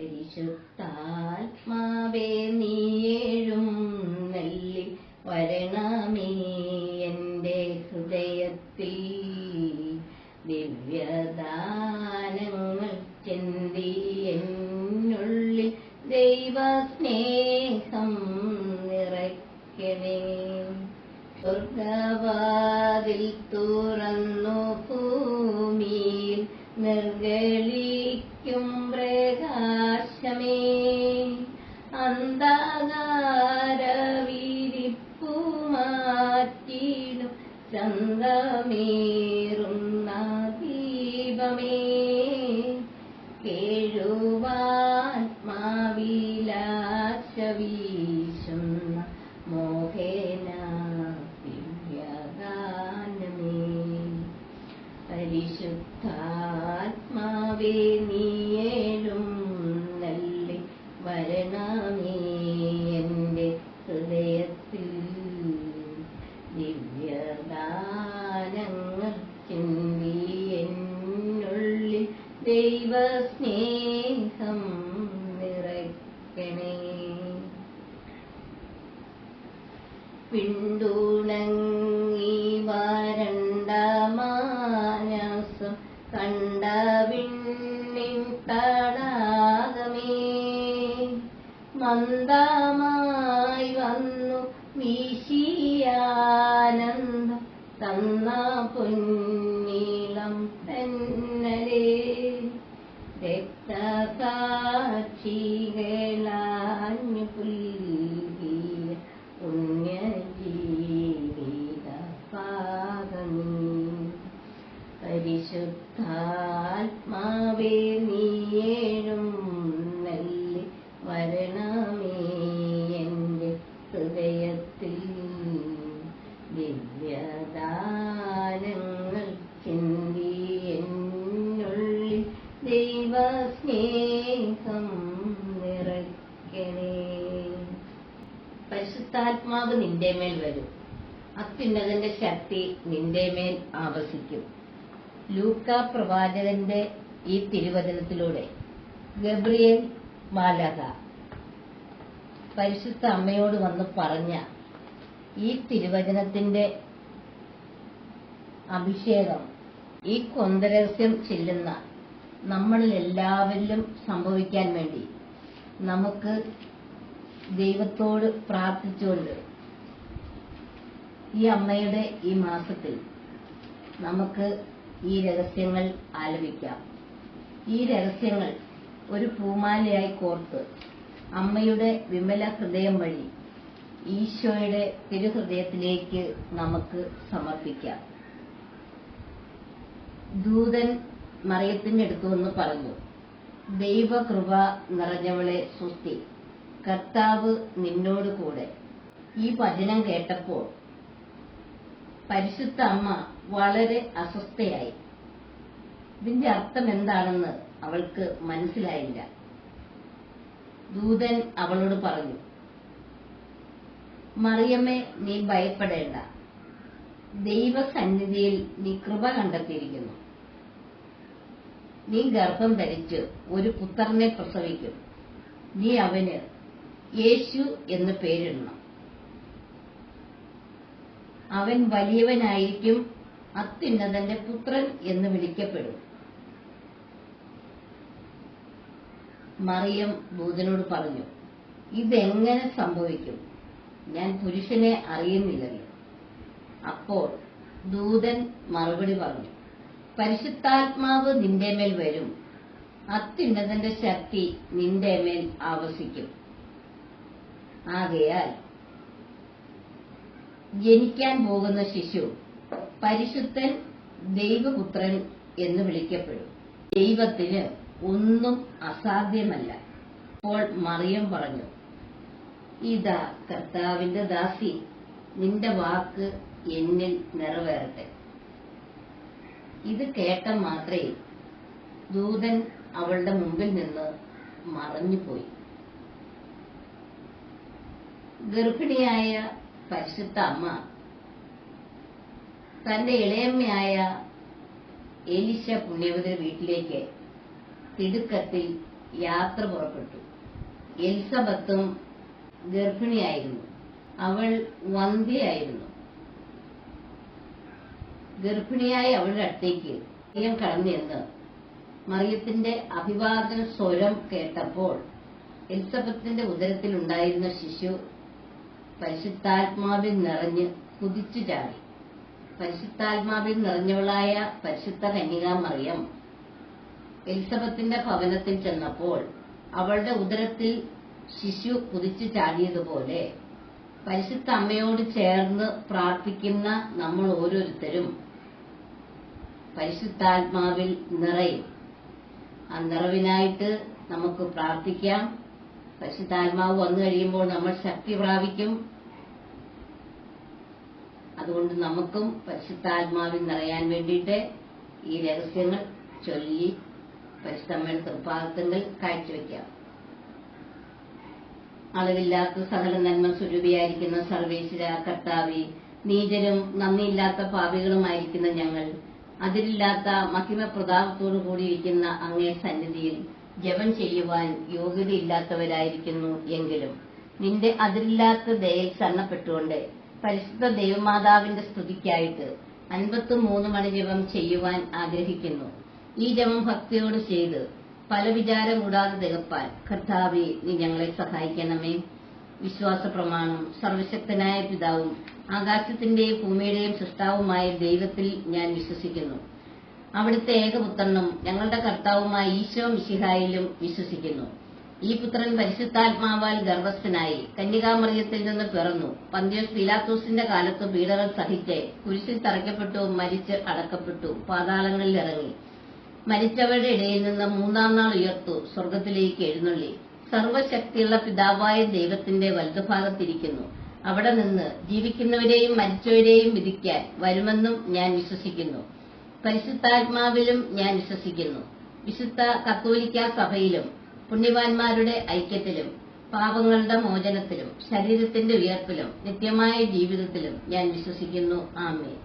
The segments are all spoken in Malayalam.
പരിശുദ്ധാത്മാവേ നീയേഴും നെല്ലി വരണമേ എൻ്റെ ഹൃദയത്തിൽ ദിവ്യദാനങ്ങൾ ചെന്തി എന്നുള്ളിൽ ദൈവസ്നേഹം നിറയ്ക്കണേ. സ്വർഗവാതിൽ തുറന്നു ഭൂമിയിൽ നിർഗളിക്കും പ്രകാശമേ, അന്ധകാര വിരിപ്പു മാറ്റിടും ചന്തമേറുന്ന ദീപമേ, കേഴുവാത്മാവിലാശ വീശുന്ന മോഹന ദിവ്യഗാനമേ. പരിശുദ്ധാത്മാവേ നീയേഴും നല്ലി വരണമേ എൻ്റെ ഹൃദയത്തിൽ ദിവ്യദാനങ്ങൾ ചിന്തി എന്നുള്ളിൽ ദൈവസ്നേഹം നിറയ്ക്കണേ. പിന്തുണങ്ങി വരണ്ട മാനസം കണ്ട വിണ്ണിൻ തടാകമേ, മന്ദമായി വന്നു വീശിയാനന്ദം തന്ന പൊന്നീളം തന്നലേ, രക്തസാക്ഷികളാഞ്ഞു പുൽകിയ പുണ്യജീവിത പാകമേ. പരിശുദ്ധാത്മാവേ നീയേഴും നല്ലി വരണമേ എൻ്റെ ഹൃദയത്തിൽ ദിവ്യദാനങ്ങൾ ചിന്തി എന്നുള്ളിൽ ദൈവസ്നേഹം നിറയ്ക്കണേ. പരിശുദ്ധാത്മാവ് നിന്റെ മേൽ വരും, അത്യുന്നതന്റെ ശക്തി നിന്റെ മേൽ ആവസിക്കും. ലൂക്ക പ്രവാചകന്റെ ഈ തിരുവചനത്തിലൂടെ ഗബ്രിയേൽ മാലാഖ പരിശുദ്ധ അമ്മയോട് വന്ന് പറഞ്ഞ ഈ തിരുവചനത്തിന്റെ അഭിഷേകം ഈ കൊന്തരഹസ്യം ചെല്ലുന്ന നമ്മളിൽ എല്ലാവരിലും സംഭവിക്കാൻ വേണ്ടി നമുക്ക് ദൈവത്തോട് പ്രാർത്ഥിച്ചുകൊണ്ട് ഈ അമ്മയുടെ ഈ മാസത്തിൽ നമുക്ക് ഈ രഹസ്യങ്ങൾ ആലപിക്കാം. ഈ രഹസ്യങ്ങൾ ഒരു പൂമാലയായി കോർത്ത് അമ്മയുടെ വിമല ഹൃദയം വഴി ഈശോയുടെ തിരുഹൃദയത്തിലേക്ക് നമുക്ക് സമർപ്പിക്കാം. ദൂതൻ മറിയത്തിന്റെ അടുത്ത് വന്ന് പറഞ്ഞു, ദൈവകൃപ നിറഞ്ഞവളെ സ്വസ്തി, കർത്താവ് നിന്നോട് കൂടെ. ഈ വചനം കേട്ടപ്പോൾ പരിശുദ്ധ അമ്മ വളരെ അസ്വസ്ഥയായി. ഇതിന്റെ അർത്ഥം എന്താണെന്ന് അവൾക്ക് മനസ്സിലായില്ല. ദൂതൻ അവളോട് പറഞ്ഞു, മറിയമ്മേ, നീ ഭയപ്പെടേണ്ട, ദൈവസന്നിധിയിൽ നീ കൃപ കണ്ടെത്തിയിരിക്കുന്നു. നീ ഗർഭം ധരിച്ച് ഒരു പുത്രനെ പ്രസവിക്കും. നീ അവന് യേശു എന്ന് പേരിടണം. അവൻ വലിയവനായിരിക്കും, അത്യുന്നതന്റെ പുത്രൻ എന്ന് വിളിക്കപ്പെടും. മറിയം ദൂതനോട് പറഞ്ഞു, ഇതെങ്ങനെ സംഭവിക്കും? ഞാൻ പുരുഷനെ അറിയുന്നില്ലല്ലോ. അപ്പോൾ ദൂതൻ മറുപടി പറഞ്ഞു, പരിശുദ്ധാത്മാവ് നിന്റെ മേൽ വരും, അത്യുന്നതന്റെ ശക്തി നിന്റെ മേൽ ആവസിക്കും. ആകയാൽ ജനിക്കാൻ പോകുന്ന ശിശു പരിശുദ്ധൻ ദൈവപുത്രൻ എന്ന് വിളിക്കപ്പെടും. ദൈവത്തിന് ഒന്നും അസാധ്യമല്ല. അപ്പോൾ മറിയം പറഞ്ഞു, ഇതാ കർത്താവിന്റെ ദാസി, നിന്റെ വാക്ക് എന്നിൽ നിറവേറട്ടെ. ഇത് കേട്ട മാത്രമേ ദൂതൻ അവളുടെ മുമ്പിൽ നിന്ന് മറഞ്ഞുപോയി. ഗർഭിണിയായ പരിശുദ്ധ അമ്മ തന്റെ ഇളയമ്മയായ എലീശ പുണ്യവതിയുടെ വീട്ടിലേക്ക് തിടുക്കത്തിൽ യാത്ര പുറപ്പെട്ടു. എലിസബത്തും ഗർഭിണിയായിരുന്നു. അവൾ വന്ധ്യയായിരുന്നു. ഗർഭിണിയായ അവളുടെ അടുത്തേക്ക് മറിയം കടന്നെന്ന് മറിയത്തിന്റെ അഭിവാദന സ്വരം കേട്ടപ്പോൾ എലിസബത്തിന്റെ ഉദരത്തിലുണ്ടായിരുന്ന ശിശു പരിശുദ്ധാത്മാവിൽ നിറഞ്ഞ് കുതിച്ചു ചാടി. പരിശുദ്ധാത്മാവിൽ നിറഞ്ഞവളായ പരിശുദ്ധ കന്യകാ മറിയം എലിസബത്തിന്റെ ഭവനത്തിൽ ചെന്നപ്പോൾ അവളുടെ ഉദരത്തിൽ ശിശു കുതിച്ചു ചാടിയതുപോലെ പരിശുദ്ധ അമ്മയോട് ചേർന്ന് പ്രാർത്ഥിക്കുന്ന നമ്മൾ ഓരോരുത്തരും പരിശുദ്ധാത്മാവിൽ നിറയും. ആ നിറവിനായിട്ട് നമുക്ക് പ്രാർത്ഥിക്കാം. പരിശുദ്ധാത്മാവ് വന്നു കഴിയുമ്പോൾ നമ്മൾ ശക്തി പ്രാപിക്കും. അതുകൊണ്ട് നമുക്കും പരിശുദ്ധാത്മാവിൽ നിറയാൻ വേണ്ടിയിട്ട് ഈ രഹസ്യങ്ങൾ ചൊല്ലി പരിശുദ്ധമ്മയുടെ തൃപ്പാദത്തിൽ കാഴ്ചവെക്കാം. അളവില്ലാത്ത സകല നന്മ സ്വരൂപിയായിരിക്കുന്ന സർവേശ്വര കർത്താവേ, നീചരും നന്ദിയില്ലാത്ത പാപികളുമായിരിക്കുന്ന ഞങ്ങൾ അതിരില്ലാത്ത മഹിമ പ്രതാപത്തോടു കൂടിയിരിക്കുന്ന അങ്ങേ സന്നിധിയിൽ ജപം ചെയ്യുവാൻ യോഗ്യതയില്ലാത്തവരായിരിക്കുന്നു. എങ്കിലും നിന്റെ അതിരില്ലാത്ത ദയയിൽ ശരണപ്പെട്ടുകൊണ്ട് പരിശുദ്ധ ദൈവമാതാവിന്റെ സ്തുതിക്കായിട്ട് 53 മണി ജപം ചെയ്യുവാൻ ആഗ്രഹിക്കുന്നു. ഈ ജപം ഭക്തിയോട് ചെയ്ത് പല വിചാരം കൂടാതെ തികപ്പാൻ കർത്താവേ, നീ ഞങ്ങളെ സഹായിക്കണമേ. വിശ്വാസ പ്രമാണം. സർവശക്തനായ പിതാവും ആകാശത്തിന്റെയും ഭൂമിയുടെയും സൃഷ്ടാവുമായ ദൈവത്തിൽ ഞാൻ വിശ്വസിക്കുന്നു. അവിടുത്തെ ഏകപുത്രനും ഞങ്ങളുടെ കർത്താവുമായ ഈശോ മിശിഹായിലും വിശ്വസിക്കുന്നു. ഈ പുത്രൻ പരിശുദ്ധാത്മാവാൽ ഗർഭസ്ഥനായി കന്യകാമറിയത്തിൽ നിന്ന് പിറന്നു. പന്തിയോസ് പീലാത്തോസിന്റെ കാലത്ത് പീഡകൾ സഹിച്ച് കുരിശിൽ തറയ്ക്കപ്പെട്ടു, മരിച്ച് അടക്കപ്പെട്ടു, പാതാളങ്ങളിൽ ഇറങ്ങി, മരിച്ചവരുടെ ഇടയിൽ നിന്ന് 3-ാം നാൾ ഉയർത്തു, സ്വർഗത്തിലേക്ക് എഴുന്നള്ളി, സർവശക്തിയുള്ള പിതാവായ ദൈവത്തിന്റെ വലതുഭാഗത്തിരിക്കുന്നു. അവിടെ നിന്ന് ജീവിക്കുന്നവരെയും മരിച്ചവരെയും വിധിക്കാൻ വരുമെന്നും ഞാൻ വിശ്വസിക്കുന്നു. പരിശുദ്ധാത്മാവിലും ഞാൻ വിശ്വസിക്കുന്നു. വിശുദ്ധ കത്തോലിക്കാ സഭയിലും പുണ്യവാന്മാരുടെ ഐക്യത്തിലും പാപങ്ങളുടെ മോചനത്തിലും ശരീരത്തിന്റെ ഉയർപ്പിലും നിത്യമായ ജീവിതത്തിലും ഞാൻ വിശ്വസിക്കുന്നു. ആമേൻ.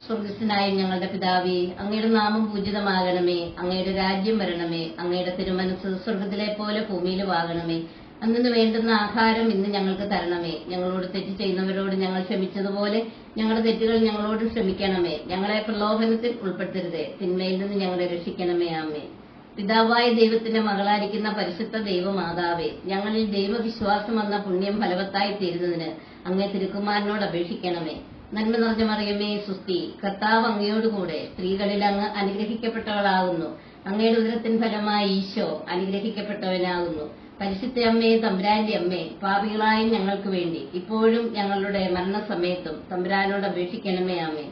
സ്വർഗസ്ഥനായ ഞങ്ങളുടെ പിതാവേ, അങ്ങയുടെ നാമം പൂജിതമാകണമേ. അങ്ങയുടെ രാജ്യം വരണമേ. അങ്ങയുടെ തിരുമനസ്സ് സ്വർഗത്തിലെ പോലെ ഭൂമിയിലുമാകണമേ. അന്നു വേണ്ടുന്ന ആഹാരം ഇന്ന് ഞങ്ങൾക്ക് തരണമേ. ഞങ്ങളോട് തെറ്റ് ചെയ്യുന്നവരോട് ഞങ്ങൾ ക്ഷമിച്ചതുപോലെ ഞങ്ങളുടെ തെറ്റുകൾ ഞങ്ങളോട് ക്ഷമിക്കണമേ. ഞങ്ങളെ പ്രലോഭനത്തിൽ ഉൾപ്പെടുത്തരുതേ, തിന്മയിൽ നിന്ന് ഞങ്ങളെ രക്ഷിക്കണമേ. ആമേൻ. പിതാവായ ദൈവത്തിന്റെ മകളായിരിക്കുന്ന പരിശുദ്ധ ദൈവമാതാവേ, ഞങ്ങളിൽ ദൈവവിശ്വാസം എന്ന പുണ്യം ഫലവത്തായി തീരുന്നതിന് അങ്ങേ തിരുക്കുമാരനോട് അപേക്ഷിക്കണമേ. നന്മ നിറഞ്ഞ മറിയമേ, സുസ്തി, കർത്താവ് അങ്ങയോടുകൂടെ സ്ത്രീകളിൽ അങ്ങ് അനുഗ്രഹിക്കപ്പെട്ടവളാകുന്നു. അങ്ങയുടെ ഉദരത്തിൻ ഫലമായി ഈശോ അനുഗ്രഹിക്കപ്പെട്ടവനാകുന്നു. പരിശുദ്ധ അമ്മേ, തമ്പുരാന്റെ അമ്മേ, പാപികളായ ഞങ്ങൾക്ക് വേണ്ടി ഇപ്പോഴും ഞങ്ങളുടെ മരണസമയത്തും തമ്പുരാനോട് അപേക്ഷിക്കണമേ. ആമേൻ.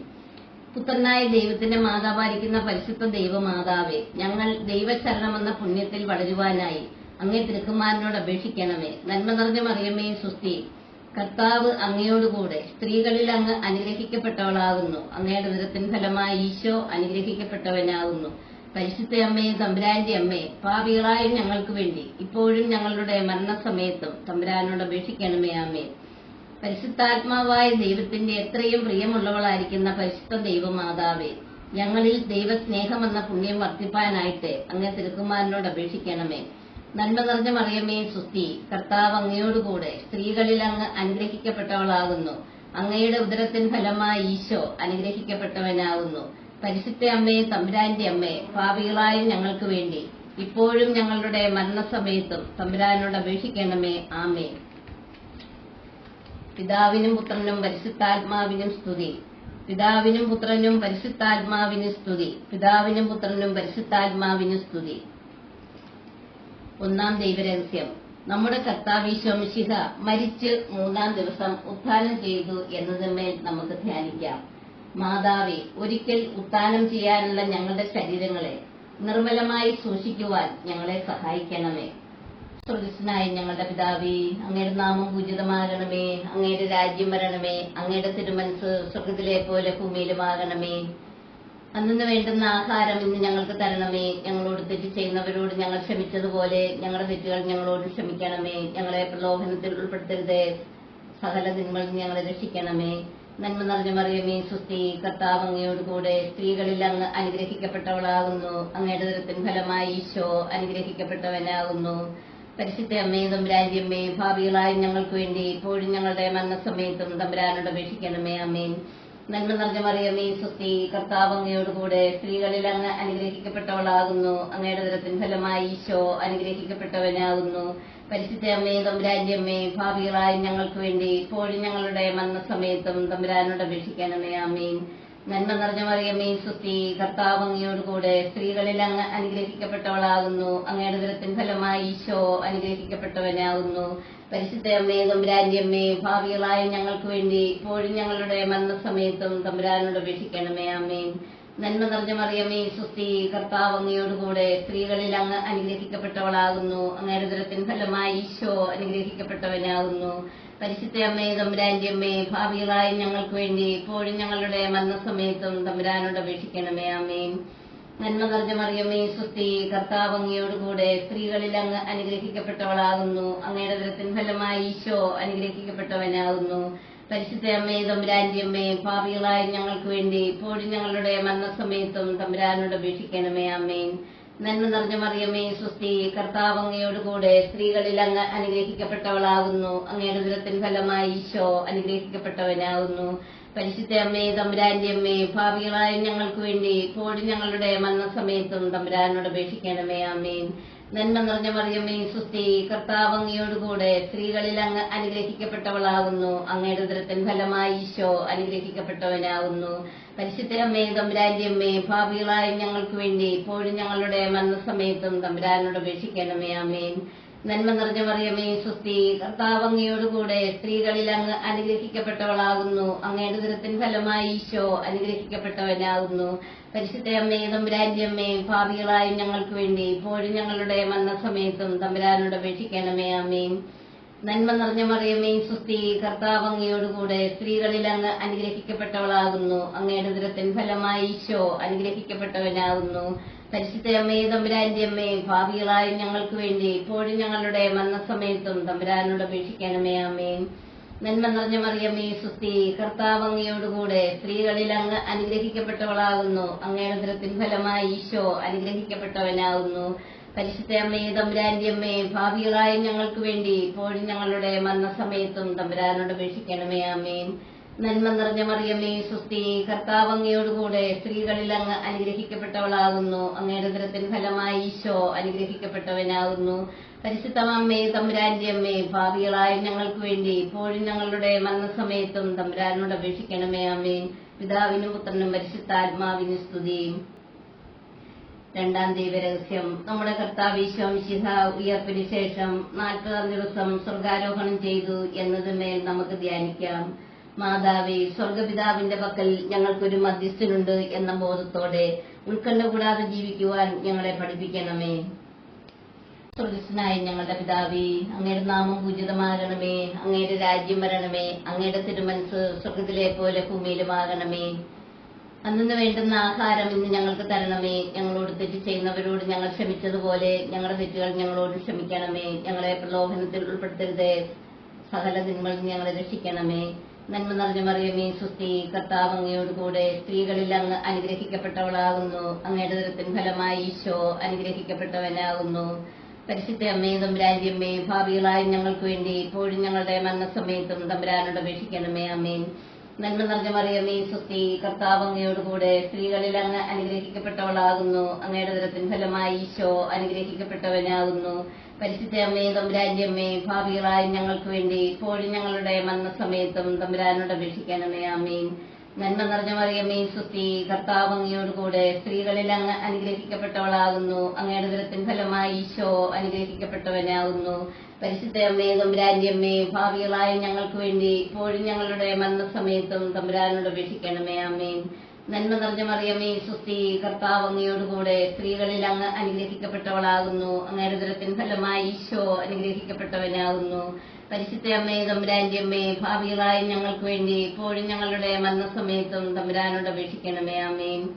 പുത്രനായ ദൈവത്തിന്റെ മാതാവായിരിക്കുന്ന പരിശുദ്ധ ദൈവമാതാവേ, ഞങ്ങൾ ദൈവശരണമെന്ന പുണ്യത്തിൽ വളരുവാനായി അങ്ങേ തിരുക്കുമാരനോട് അപേക്ഷിക്കണമേ. നന്മ നിറഞ്ഞ മറിയമേ, സുസ്തി, കർത്താവ് അങ്ങയോടുകൂടെ സ്ത്രീകളിൽ അങ്ങ് അനുഗ്രഹിക്കപ്പെട്ടവളാകുന്നു. അങ്ങയുടെ ഉദരത്തിൻ ഫലമായി ഈശോ അനുഗ്രഹിക്കപ്പെട്ടവനാകുന്നു. പരിശുദ്ധ അമ്മേ, തമ്പുരാന്റെ അമ്മേ, പാപികളായ ഞങ്ങൾക്ക് വേണ്ടി ഇപ്പോഴും ഞങ്ങളുടെ മരണസമയത്തും തമ്പുരാനോട് അപേക്ഷിക്കണമേ. ആമേൻ. പരിശുദ്ധാത്മാവായ ദൈവത്തിന്റെ എത്രയും പ്രിയമുള്ളവളായിരിക്കുന്ന പരിശുദ്ധ ദൈവമാതാവേ, ഞങ്ങളിൽ ദൈവസ്നേഹമെന്ന പുണ്യം വർദ്ധിപ്പാനായിട്ട് അങ്ങേ തിരുക്കുമാരനോട് അപേക്ഷിക്കണമേ. നന്മ നിറഞ്ഞ മറിയമേ, സുസ്തി, കർത്താവ് അങ്ങയോടുകൂടെ സ്ത്രീകളിൽ അങ്ങ് അനുഗ്രഹിക്കപ്പെട്ടവളാകുന്നു. അങ്ങയുടെ ഉദരത്തിൻ ഫലമായി ഈശോ അനുഗ്രഹിക്കപ്പെട്ടവനാകുന്നു. പരിശുദ്ധ അമ്മേ, തമ്പുരാന്റെ അമ്മേ, പാപികളായ ഞങ്ങൾക്ക് വേണ്ടി ഇപ്പോഴും ഞങ്ങളുടെ മരണസമയത്തും തമ്പുരാനോട് അപേക്ഷിക്കണമേ. ആമേൻ. പിതാവിനും പുത്രനും പരിശുദ്ധാത്മാവിനും സ്തുതി. പിതാവിനും പുത്രനും പരിശുദ്ധാത്മാവിനും സ്തുതി. പിതാവിനും പുത്രനും പരിശുദ്ധാത്മാവിനും സ്തുതി. ഒന്നാം ദൈവരഹസ്യം. നമ്മുടെ കർത്താവ് ഈശോ മിശിഹ മരിച്ച് 3-ാം ദിവസം ഉത്ഥാനം ചെയ്തു എന്നതിന്മേൽ നമുക്ക് ധ്യാനിക്കാം. മാതാവേ, ഒരിക്കൽ ഉത്ഥാനം ചെയ്യാനുള്ള ഞങ്ങളുടെ ശരീരങ്ങളെ നിർമ്മലമായി സൂക്ഷിക്കുവാൻ ഞങ്ങളെ സഹായിക്കണമേ. സ്വർഗസ്ഥനായ ഞങ്ങളുടെ പിതാവേ, അങ്ങയുടെ നാമം പൂജിതമാകണമേ. അങ്ങയുടെ രാജ്യം വരണമേ. അങ്ങയുടെ തിരുമനസ്സ് സ്വർഗത്തിലെ പോലെ ഭൂമിയിലുമാകണമേ. അന്നു വേണ്ടുന്ന ആഹാരം ഇന്ന് ഞങ്ങൾക്ക് തരണമേ. ഞങ്ങളോട് തെറ്റ് ചെയ്യുന്നവരോട് ഞങ്ങൾ ക്ഷമിച്ചതുപോലെ ഞങ്ങളുടെ തെറ്റുകൾ ഞങ്ങളോട് ക്ഷമിക്കണമേ. ഞങ്ങളെ പ്രലോഭനത്തിൽ ഉൾപ്പെടുത്തരുതേ, സകല തിന്മകളിൽ ഞങ്ങളെ രക്ഷിക്കണമേ. നന്മ നിറഞ്ഞ മറിയമേ സുസ്തി, കർത്താവ് അങ്ങയോട് കൂടെ സ്ത്രീകളിൽ അങ്ങ് അനുഗ്രഹിക്കപ്പെട്ടവളാകുന്നു. അങ്ങയുടെ ഉദരത്തിൻ ഫലമായി ഈശോ അനുഗ്രഹിക്കപ്പെട്ടവനാകുന്നു. പരിശുദ്ധ അമ്മേ തമ്പുരാന്റിയമ്മേ, ഭാവികളായ ഞങ്ങൾക്ക് വേണ്ടി ഇപ്പോഴും ഞങ്ങളുടെ മരണസമയത്തും തമ്പുരാനോട് അപേക്ഷിക്കണമേ. ആമേൻ. നന്മ നിറഞ്ഞ മറിയമേ സുസ്തി, കർത്താവ് അങ്ങയോട് കൂടെ സ്ത്രീകളിൽ അങ്ങ് അനുഗ്രഹിക്കപ്പെട്ടവളാകുന്നു. അങ്ങയുടെ ഉദരത്തിൻ ഫലമായി ഈശോ അനുഗ്രഹിക്കപ്പെട്ടവനാകുന്നു. പരിശുദ്ധ അമ്മേ തമ്പുരാന്റിയമ്മേ, ഭാവികളായ ഞങ്ങൾക്ക് വേണ്ടി ഇപ്പോഴും ഞങ്ങളുടെ മരണസമയത്തും തമ്പുരാനോട് അപേക്ഷിക്കണമേ. ആമേൻ. നന്മ നിറഞ്ഞ മറിയമേ സുസ്തി, കർത്താവ് അങ്ങയോട് കൂടെ സ്ത്രീകളിൽ അങ്ങ് അനുഗ്രഹിക്കപ്പെട്ടവളാകുന്നു. അങ്ങയുടെ ഉദരത്തിൻ ഫലമായി ഈശോ അനുഗ്രഹിക്കപ്പെട്ടവനാകുന്നു. പരിശുദ്ധ അമ്മേ തമ്പുരാന്റിയമ്മേ, ഭാവികളായ ഞങ്ങൾക്ക് വേണ്ടി ഇപ്പോഴും ഞങ്ങളുടെ മരണസമയത്തും തമ്പുരാനോട് അപേക്ഷിക്കണമേ. ആമേൻ. നന്മ നിറഞ്ഞ മറിയമേ സുസ്തി, കർത്താവ് അങ്ങയോട് കൂടെ സ്ത്രീകളിൽ അങ്ങ് അനുഗ്രഹിക്കപ്പെട്ടവളാകുന്നു. അങ്ങയുടെ ഉദരത്തിൻ ഫലമായി ഈശോ അനുഗ്രഹിക്കപ്പെട്ടവനാകുന്നു. പരിശുദ്ധ അമ്മേ തമ്പുരാന്റിയമ്മേ, ഭാവികളായ ഞങ്ങൾക്ക് വേണ്ടി ഇപ്പോഴും ഞങ്ങളുടെ മരണസമയത്തും തമ്പുരാനോട് അപേക്ഷിക്കണമേ. ആമേൻ. നന്മ നിറഞ്ഞ മറിയമേ സുസ്തി, കർത്താവ് അങ്ങയോട് കൂടെ സ്ത്രീകളിൽ അങ്ങ് അനുഗ്രഹിക്കപ്പെട്ടവളാകുന്നു. അങ്ങയുടെ ഉദരത്തിൻ ഫലമായി ഈശോ അനുഗ്രഹിക്കപ്പെട്ടവനാകുന്നു. പരിശുദ്ധ അമ്മേ തമ്പുരാന്റിയമ്മേ, ഭാവികളായ ഞങ്ങൾക്ക് വേണ്ടി ഇപ്പോഴും ഞങ്ങളുടെ മരണസമയത്തും തമ്പുരാനോട് അപേക്ഷിക്കണമേ. ആമേൻ. നന്മ നിറഞ്ഞ മറിയമേ സുസ്തി, കർത്താവ് അങ്ങയോട് കൂടെ സ്ത്രീകളിൽ അങ്ങ് അനുഗ്രഹിക്കപ്പെട്ടവളാകുന്നു. അങ്ങയുടെ ഉദരത്തിൻ ഫലമായി ഈശോ അനുഗ്രഹിക്കപ്പെട്ടവനാകുന്നു. പരിശുദ്ധ അമ്മേ തമ്പുരാന്റിയമ്മേ, ഭാവികളായ ഞങ്ങൾക്ക് വേണ്ടി ഇപ്പോഴും ഞങ്ങളുടെ മരണസമയത്തും തമ്പുരാനോട് അപേക്ഷിക്കണമേ. ആമേൻ. നന്മ നിറഞ്ഞ മറിയമേ സുസ്തി, കർത്താവ് അങ്ങയോട് കൂടെ സ്ത്രീകളിൽ അങ്ങ് അനുഗ്രഹിക്കപ്പെട്ടവളാകുന്നു. അങ്ങയുടെ ഉദരത്തിൻ ഫലമായി ഈശോ അനുഗ്രഹിക്കപ്പെട്ടവനാകുന്നു. പരിശുദ്ധ അമ്മേ തമ്പുരാന്റിയമ്മേ, ഭാവികളായ ഞങ്ങൾക്ക് വേണ്ടി ഇപ്പോഴും ഞങ്ങളുടെ മരണസമയത്തും തമ്പുരാനോട് അപേക്ഷിക്കണമേ. ആമേൻ. നന്മ നിറഞ്ഞ മറിയമേ സുസ്തി, കർത്താവ് അങ്ങയോട് കൂടെ സ്ത്രീകളിൽ അങ്ങ് അനുഗ്രഹിക്കപ്പെട്ടവളാകുന്നു. അങ്ങയുടെ ഉദരത്തിൻ ഫലമായി ഈശോ അനുഗ്രഹിക്കപ്പെട്ടവനാകുന്നു. പരിശുദ്ധ അമ്മേ തമ്പുരാന്റിയമ്മേ, ഭാവികളായ ഞങ്ങൾക്ക് വേണ്ടി ഇപ്പോഴും ഞങ്ങളുടെ മരണസമയത്തും തമ്പുരാനോട് അപേക്ഷിക്കണമേ. ആമേൻ. നന്മ നിറഞ്ഞ മറിയമേ സുസ്തി, കർത്താവ് അങ്ങയോട് കൂടെ സ്ത്രീകളിൽ അങ്ങ് അനുഗ്രഹിക്കപ്പെട്ടവളാകുന്നു. അങ്ങയുടെ ഉദരത്തിൻ ഫലമായി ഈശോ അനുഗ്രഹിക്കപ്പെട്ടവനാകുന്നു. പരിശുദ്ധ അമ്മേ തമ്പുരാന്റിയമ്മേ, ഭാവികളായ ഞങ്ങൾക്ക് വേണ്ടി ഇപ്പോഴും ഞങ്ങളുടെ മരണസമയത്തും തമ്പുരാനോട് അപേക്ഷിക്കണമേ. ആമേൻ. നന്മ നിറഞ്ഞ മറിയമേ സുസ്തി, കർത്താവ് അങ്ങയോട് കൂടെ സ്ത്രീകളിൽ അങ്ങ് അനുഗ്രഹിക്കപ്പെട്ടവളാകുന്നു. അങ്ങയുടെ ഉദരത്തിൻ ഫലമായി ഈശോ അനുഗ്രഹിക്കപ്പെട്ടവനാകുന്നു. പരിശുദ്ധ അമ്മേ തമ്പുരാന്റിയമ്മേ, ഭാവികളായ ഞങ്ങൾക്ക് വേണ്ടി ഇപ്പോഴും ഞങ്ങളുടെ മരണസമയത്തും തമ്പുരാനോട് അപേക്ഷിക്കണമേ. ആമേൻ. നന്മ നിറഞ്ഞ മറിയമേ സുസ്തി, കർത്താവ് അങ്ങയോട് കൂടെ സ്ത്രീകളിൽ അങ്ങ് അനുഗ്രഹിക്കപ്പെട്ടവളാകുന്നു. അങ്ങയുടെ ഉദരത്തിൻ ഫലമായി ഈശോ അനുഗ്രഹിക്കപ്പെട്ടവനാകുന്നു. പരിശുദ്ധ അമ്മേ തമ്പുരാന്റിയമ്മേ, ഭാവികളായ ഞങ്ങൾക്ക് വേണ്ടി ഇപ്പോഴും ഞങ്ങളുടെ മരണസമയത്തും തമ്പുരാനോട് അപേക്ഷിക്കണമേ. ആമേൻ. പിതാവിനും പുത്രനും പരിശുദ്ധാത്മാവിനും സ്തുതി. രണ്ടാം ദൈവരഹസ്യം. നമ്മുടെ കർത്താവ് ഈശോ മിശിഹ ഉയർപ്പിന് ശേഷം 40 ദിവസം സ്വർഗാരോഹണം ചെയ്തു എന്നതിന്മേൽ നമുക്ക് ധ്യാനിക്കാം. മാതാവേ, സ്വർഗപിതാവിന്റെ പക്കൽ ഞങ്ങൾക്കൊരു മധ്യസ്ഥനുണ്ട് എന്ന ബോധത്തോടെ ഉത്കണ്ഠ കൂടാതെ ജീവിക്കുവാൻ ഞങ്ങളെ പഠിപ്പിക്കണമേ. സ്വർഗസ്ഥനായ ഞങ്ങളുടെ പിതാവേ, അങ്ങയുടെ നാമം പൂജിതമാകണമേ. അങ്ങയുടെ രാജ്യം വരണമേ. അങ്ങയുടെ തിരുമനസ് സ്വർഗത്തിലെ പോലെ ഭൂമിയിലുമാകണമേ. അന്നു വേണ്ടുന്ന ആഹാരം ഇന്ന് ഞങ്ങൾക്ക് തരണമേ. ഞങ്ങളോട് തെറ്റ് ചെയ്യുന്നവരോട് ഞങ്ങൾ ക്ഷമിച്ചതുപോലെ ഞങ്ങളുടെ തെറ്റുകൾ ഞങ്ങളോട് ക്ഷമിക്കണമേ. ഞങ്ങളെ പ്രലോഭനത്തിൽ ഉൾപ്പെടുത്തരുതേ. സകല തിന്മകളിൽ ഞങ്ങളെ രക്ഷിക്കണമേ. നന്മ നിറഞ്ഞ മറിയമേ സുസ്തി, കർത്താവ് അങ്ങയോട് കൂടെ സ്ത്രീകളിൽ അങ്ങ് അനുഗ്രഹിക്കപ്പെട്ടവളാകുന്നു. അങ്ങയുടെ ഉദരത്തിൻ ഫലമായി ഈശോ അനുഗ്രഹിക്കപ്പെട്ടവനാകുന്നു. പരിശുദ്ധ അമ്മേ തമ്പുരാന്റിയമ്മേ, ഭാവികളായ ഞങ്ങൾക്ക് വേണ്ടി ഇപ്പോഴും ഞങ്ങളുടെ മരണസമയത്തും തമ്പുരാനോട് അപേക്ഷിക്കണമേ. ആമേൻ. നന്മ നിറഞ്ഞ മറിയമേ സുസ്തി, കർത്താവ് അങ്ങയോട് കൂടെ സ്ത്രീകളിൽ അങ്ങ് അനുഗ്രഹിക്കപ്പെട്ടവളാകുന്നു. അങ്ങയുടെ ഉദരത്തിൻ ഫലമായി ഈശോ അനുഗ്രഹിക്കപ്പെട്ടവനാകുന്നു. പരിശുദ്ധ അമ്മേ തമ്പുരാന്റിയമ്മേ, ഭാവികളായ ഞങ്ങൾക്ക് വേണ്ടി ഇപ്പോഴും ഞങ്ങളുടെ മരണസമയത്തും തമ്പുരാനോട് അപേക്ഷിക്കണമേ. ആമേൻ. നന്മ നിറഞ്ഞ മറിയമേ സുസ്തി, കർത്താവ് അങ്ങയോട് കൂടെ സ്ത്രീകളിൽ അങ്ങ് അനുഗ്രഹിക്കപ്പെട്ടവളാകുന്നു. അങ്ങയുടെ ഉദരത്തിൻ ഫലമായി ഈശോ അനുഗ്രഹിക്കപ്പെട്ടവനാകുന്നു. പരിശുദ്ധ അമ്മേ തമ്പുരാന്റിയമ്മേ, ഭാവികളായ ഞങ്ങൾക്ക് വേണ്ടി ഇപ്പോഴും ഞങ്ങളുടെ മരണസമയത്തും തമ്പുരാനോട് അപേക്ഷിക്കണമേ. ആമേൻ. നന്മ നിറഞ്ഞ മറിയമേ സുസ്തി, കർത്താവ് അങ്ങയോട് കൂടെ സ്ത്രീകളിൽ അങ്ങ് അനുഗ്രഹിക്കപ്പെട്ടവളാകുന്നു. അങ്ങയുടെ ഉദരത്തിൻ ഫലമായി ഈശോ അനുഗ്രഹിക്കപ്പെട്ടവനാകുന്നു. പരിശുദ്ധ അമ്മേ തമ്പുരാന്റിയമ്മേ, ഭാവികളായ ഞങ്ങൾക്ക് വേണ്ടി ഇപ്പോഴും ഞങ്ങളുടെ മരണസമയത്തും തമ്പുരാനോട് അപേക്ഷിക്കണമേ. ആമേൻ.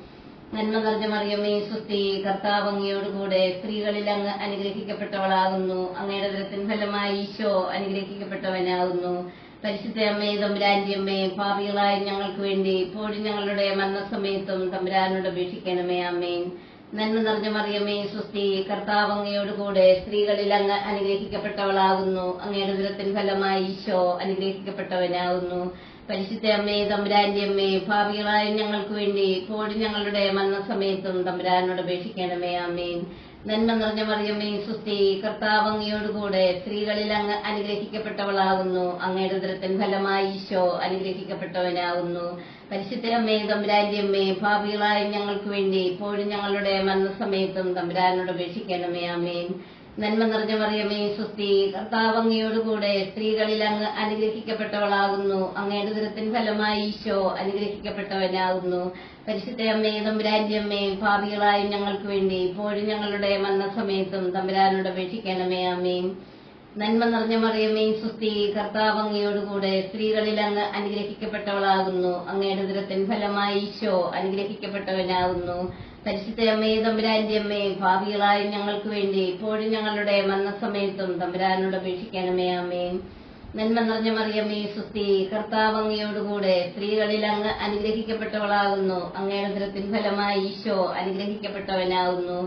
നന്മ നിറഞ്ഞ മറിയമേ സുസ്തി, കർത്താവ് അങ്ങയോട് കൂടെ സ്ത്രീകളിൽ അങ്ങ് അനുഗ്രഹിക്കപ്പെട്ടവളാകുന്നു. അങ്ങയുടെ ഉദരത്തിൻ ഫലമായി ഈശോ അനുഗ്രഹിക്കപ്പെട്ടവനാകുന്നു. പരിശുദ്ധ അമ്മേ തമ്പുരാന്റെ അമ്മേ, പാപികളായ ഞങ്ങൾക്ക് വേണ്ടി ഇപ്പോഴും ഞങ്ങളുടെ മരണസമയത്തും തമ്പുരാനോട് അപേക്ഷിക്കണമേ. ആമേൻ. നന്മ നിറഞ്ഞ മറിയമേ സ്വസ്തി, കർത്താവ് അങ്ങയോട് കൂടെ സ്ത്രീകളിൽ അങ്ങ് അനുഗ്രഹിക്കപ്പെട്ടവളാകുന്നു. അങ്ങയുടെ ഉദരത്തിൻ ഫലമായി ഈശോ അനുഗ്രഹിക്കപ്പെട്ടവനാകുന്നു. പരിശുദ്ധ അമ്മേ തമ്പുരാന്റെ അമ്മേ, പാപികളായ ഞങ്ങൾക്ക് വേണ്ടി ഇപ്പോഴും ഞങ്ങളുടെ മരണസമയത്തും തമ്പുരാനോട് അപേക്ഷിക്കണമേ. ആമേൻ. നന്മ നിറഞ്ഞ മറിയമേ സ്വസ്തി, കർത്താവ് അങ്ങയോട് കൂടെ സ്ത്രീകളിൽ അങ്ങ് അനുഗ്രഹിക്കപ്പെട്ടവളാകുന്നു. അങ്ങയുടെ ഉദരത്തിൻ ഫലമായി ഈശോ അനുഗ്രഹിക്കപ്പെട്ടവനാകുന്നു. പരിശുദ്ധ അമ്മേ തമ്പുരാന്റെ അമ്മേ, പാപികളായ ഞങ്ങൾക്ക് വേണ്ടി ഇപ്പോഴും ഞങ്ങളുടെ മരണസമയത്തും തമ്പുരാനോട് അപേക്ഷിക്കണമേ. ആമേൻ. നന്മ നിറഞ്ഞ മറിയമേ സ്വസ്തി, കർത്താവ് അങ്ങയോട് കൂടെ സ്ത്രീകളിൽ അങ്ങ് അനുഗ്രഹിക്കപ്പെട്ടവളാകുന്നു. അങ്ങയുടെ ഉദരത്തിൻ ഫലമായി ഈശോ അനുഗ്രഹിക്കപ്പെട്ടവനാകുന്നു. പരിശുദ്ധ അമ്മേ തമ്പുരാന്റെ അമ്മേ, പാപികളായ ഞങ്ങൾക്ക് വേണ്ടി ഇപ്പോഴും ഞങ്ങളുടെ മരണസമയത്തും തമ്പുരാനോട് അപേക്ഷിക്കണമേ. ആമേൻ. നന്മ നിറഞ്ഞ മറിയമേ സ്വസ്തി, കർത്താവ് അങ്ങയോട് കൂടെ സ്ത്രീകളിൽ അങ്ങ് അനുഗ്രഹിക്കപ്പെട്ടവളാകുന്നു. അങ്ങയുടെ ഉദരത്തിൻ ഫലമായി ഈശോ അനുഗ്രഹിക്കപ്പെട്ടവനാകുന്നു. പരിശുദ്ധ അമ്മേ തമ്പുരാന്റെ അമ്മേ, പാപികളായ ഞങ്ങൾക്ക് വേണ്ടി ഇപ്പോഴും ഞങ്ങളുടെ മരണസമയത്തും തമ്പുരാനോട് അപേക്ഷിക്കണമേ. ആമേൻ. നന്മ നിറഞ്ഞ മറിയമേ സ്വസ്തി, കർത്താവ് അങ്ങയോട് കൂടെ സ്ത്രീകളിൽ അങ്ങ് അനുഗ്രഹിക്കപ്പെട്ടവളാകുന്നു. അങ്ങയുടെ ഉദരത്തിൻ ഫലമായി ഈശോ അനുഗ്രഹിക്കപ്പെട്ടവനാകുന്നു.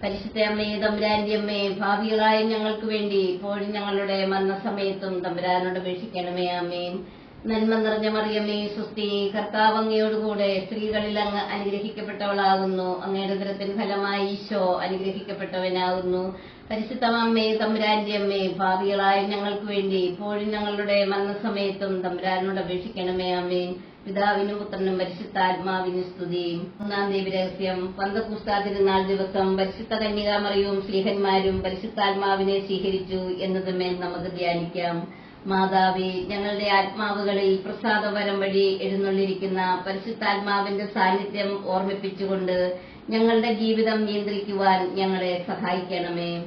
പരിശുദ്ധ അമ്മേ തമ്പുരാന്റെ അമ്മേ, പാപികളായ ഞങ്ങൾക്ക് വേണ്ടി ഇപ്പോഴും ഞങ്ങളുടെ മരണസമയത്തും തമ്പുരാനോട് അപേക്ഷിക്കണമേ. ആമേൻ. നന്മ നിറഞ്ഞ മറിയമേ സ്വസ്തി, കർത്താവ് അങ്ങയോട് കൂടെ സ്ത്രീകളിൽ അങ്ങ് അനുഗ്രഹിക്കപ്പെട്ടവളാകുന്നു. അങ്ങയുടെ ഉദരത്തിൻ ഫലമായി ഈശോ അനുഗ്രഹിക്കപ്പെട്ടവനാകുന്നു. പരിശുദ്ധ അമ്മേ തമ്പുരാന്റെ അമ്മേ, പാപികളായ ഞങ്ങൾക്ക് വേണ്ടി ഇപ്പോഴും ഞങ്ങളുടെ മരണസമയത്തും തമ്പുരാനോട് അപേക്ഷിക്കണമേ. ആമേൻ. പിതാവിനും പുത്രനും പരിശുദ്ധാത്മാവിനും സ്തുതി. ഒന്നാം ദേവരഹസ്യം. പന്തക്കുസ്താ തിരുനാൾ ദിവസം പരിശുദ്ധ കന്യകാമറിയവും ശ്ലീഹന്മാരും പരിശുദ്ധാത്മാവിനെ സ്വീകരിച്ചു എന്നതുമേൽ നമുക്ക് ധ്യാനിക്കാം. മാതാവേ, ഞങ്ങളുടെ ആത്മാവുകളിൽ പ്രസാദവരം വഴി എഴുന്നള്ളിരിക്കുന്ന പരിശുദ്ധാത്മാവിന്റെ സാന്നിധ്യം ഓർമ്മിപ്പിച്ചുകൊണ്ട് ഞങ്ങളുടെ ജീവിതം നിയന്ത്രിക്കുവാൻ ഞങ്ങളെ സഹായിക്കണമേ.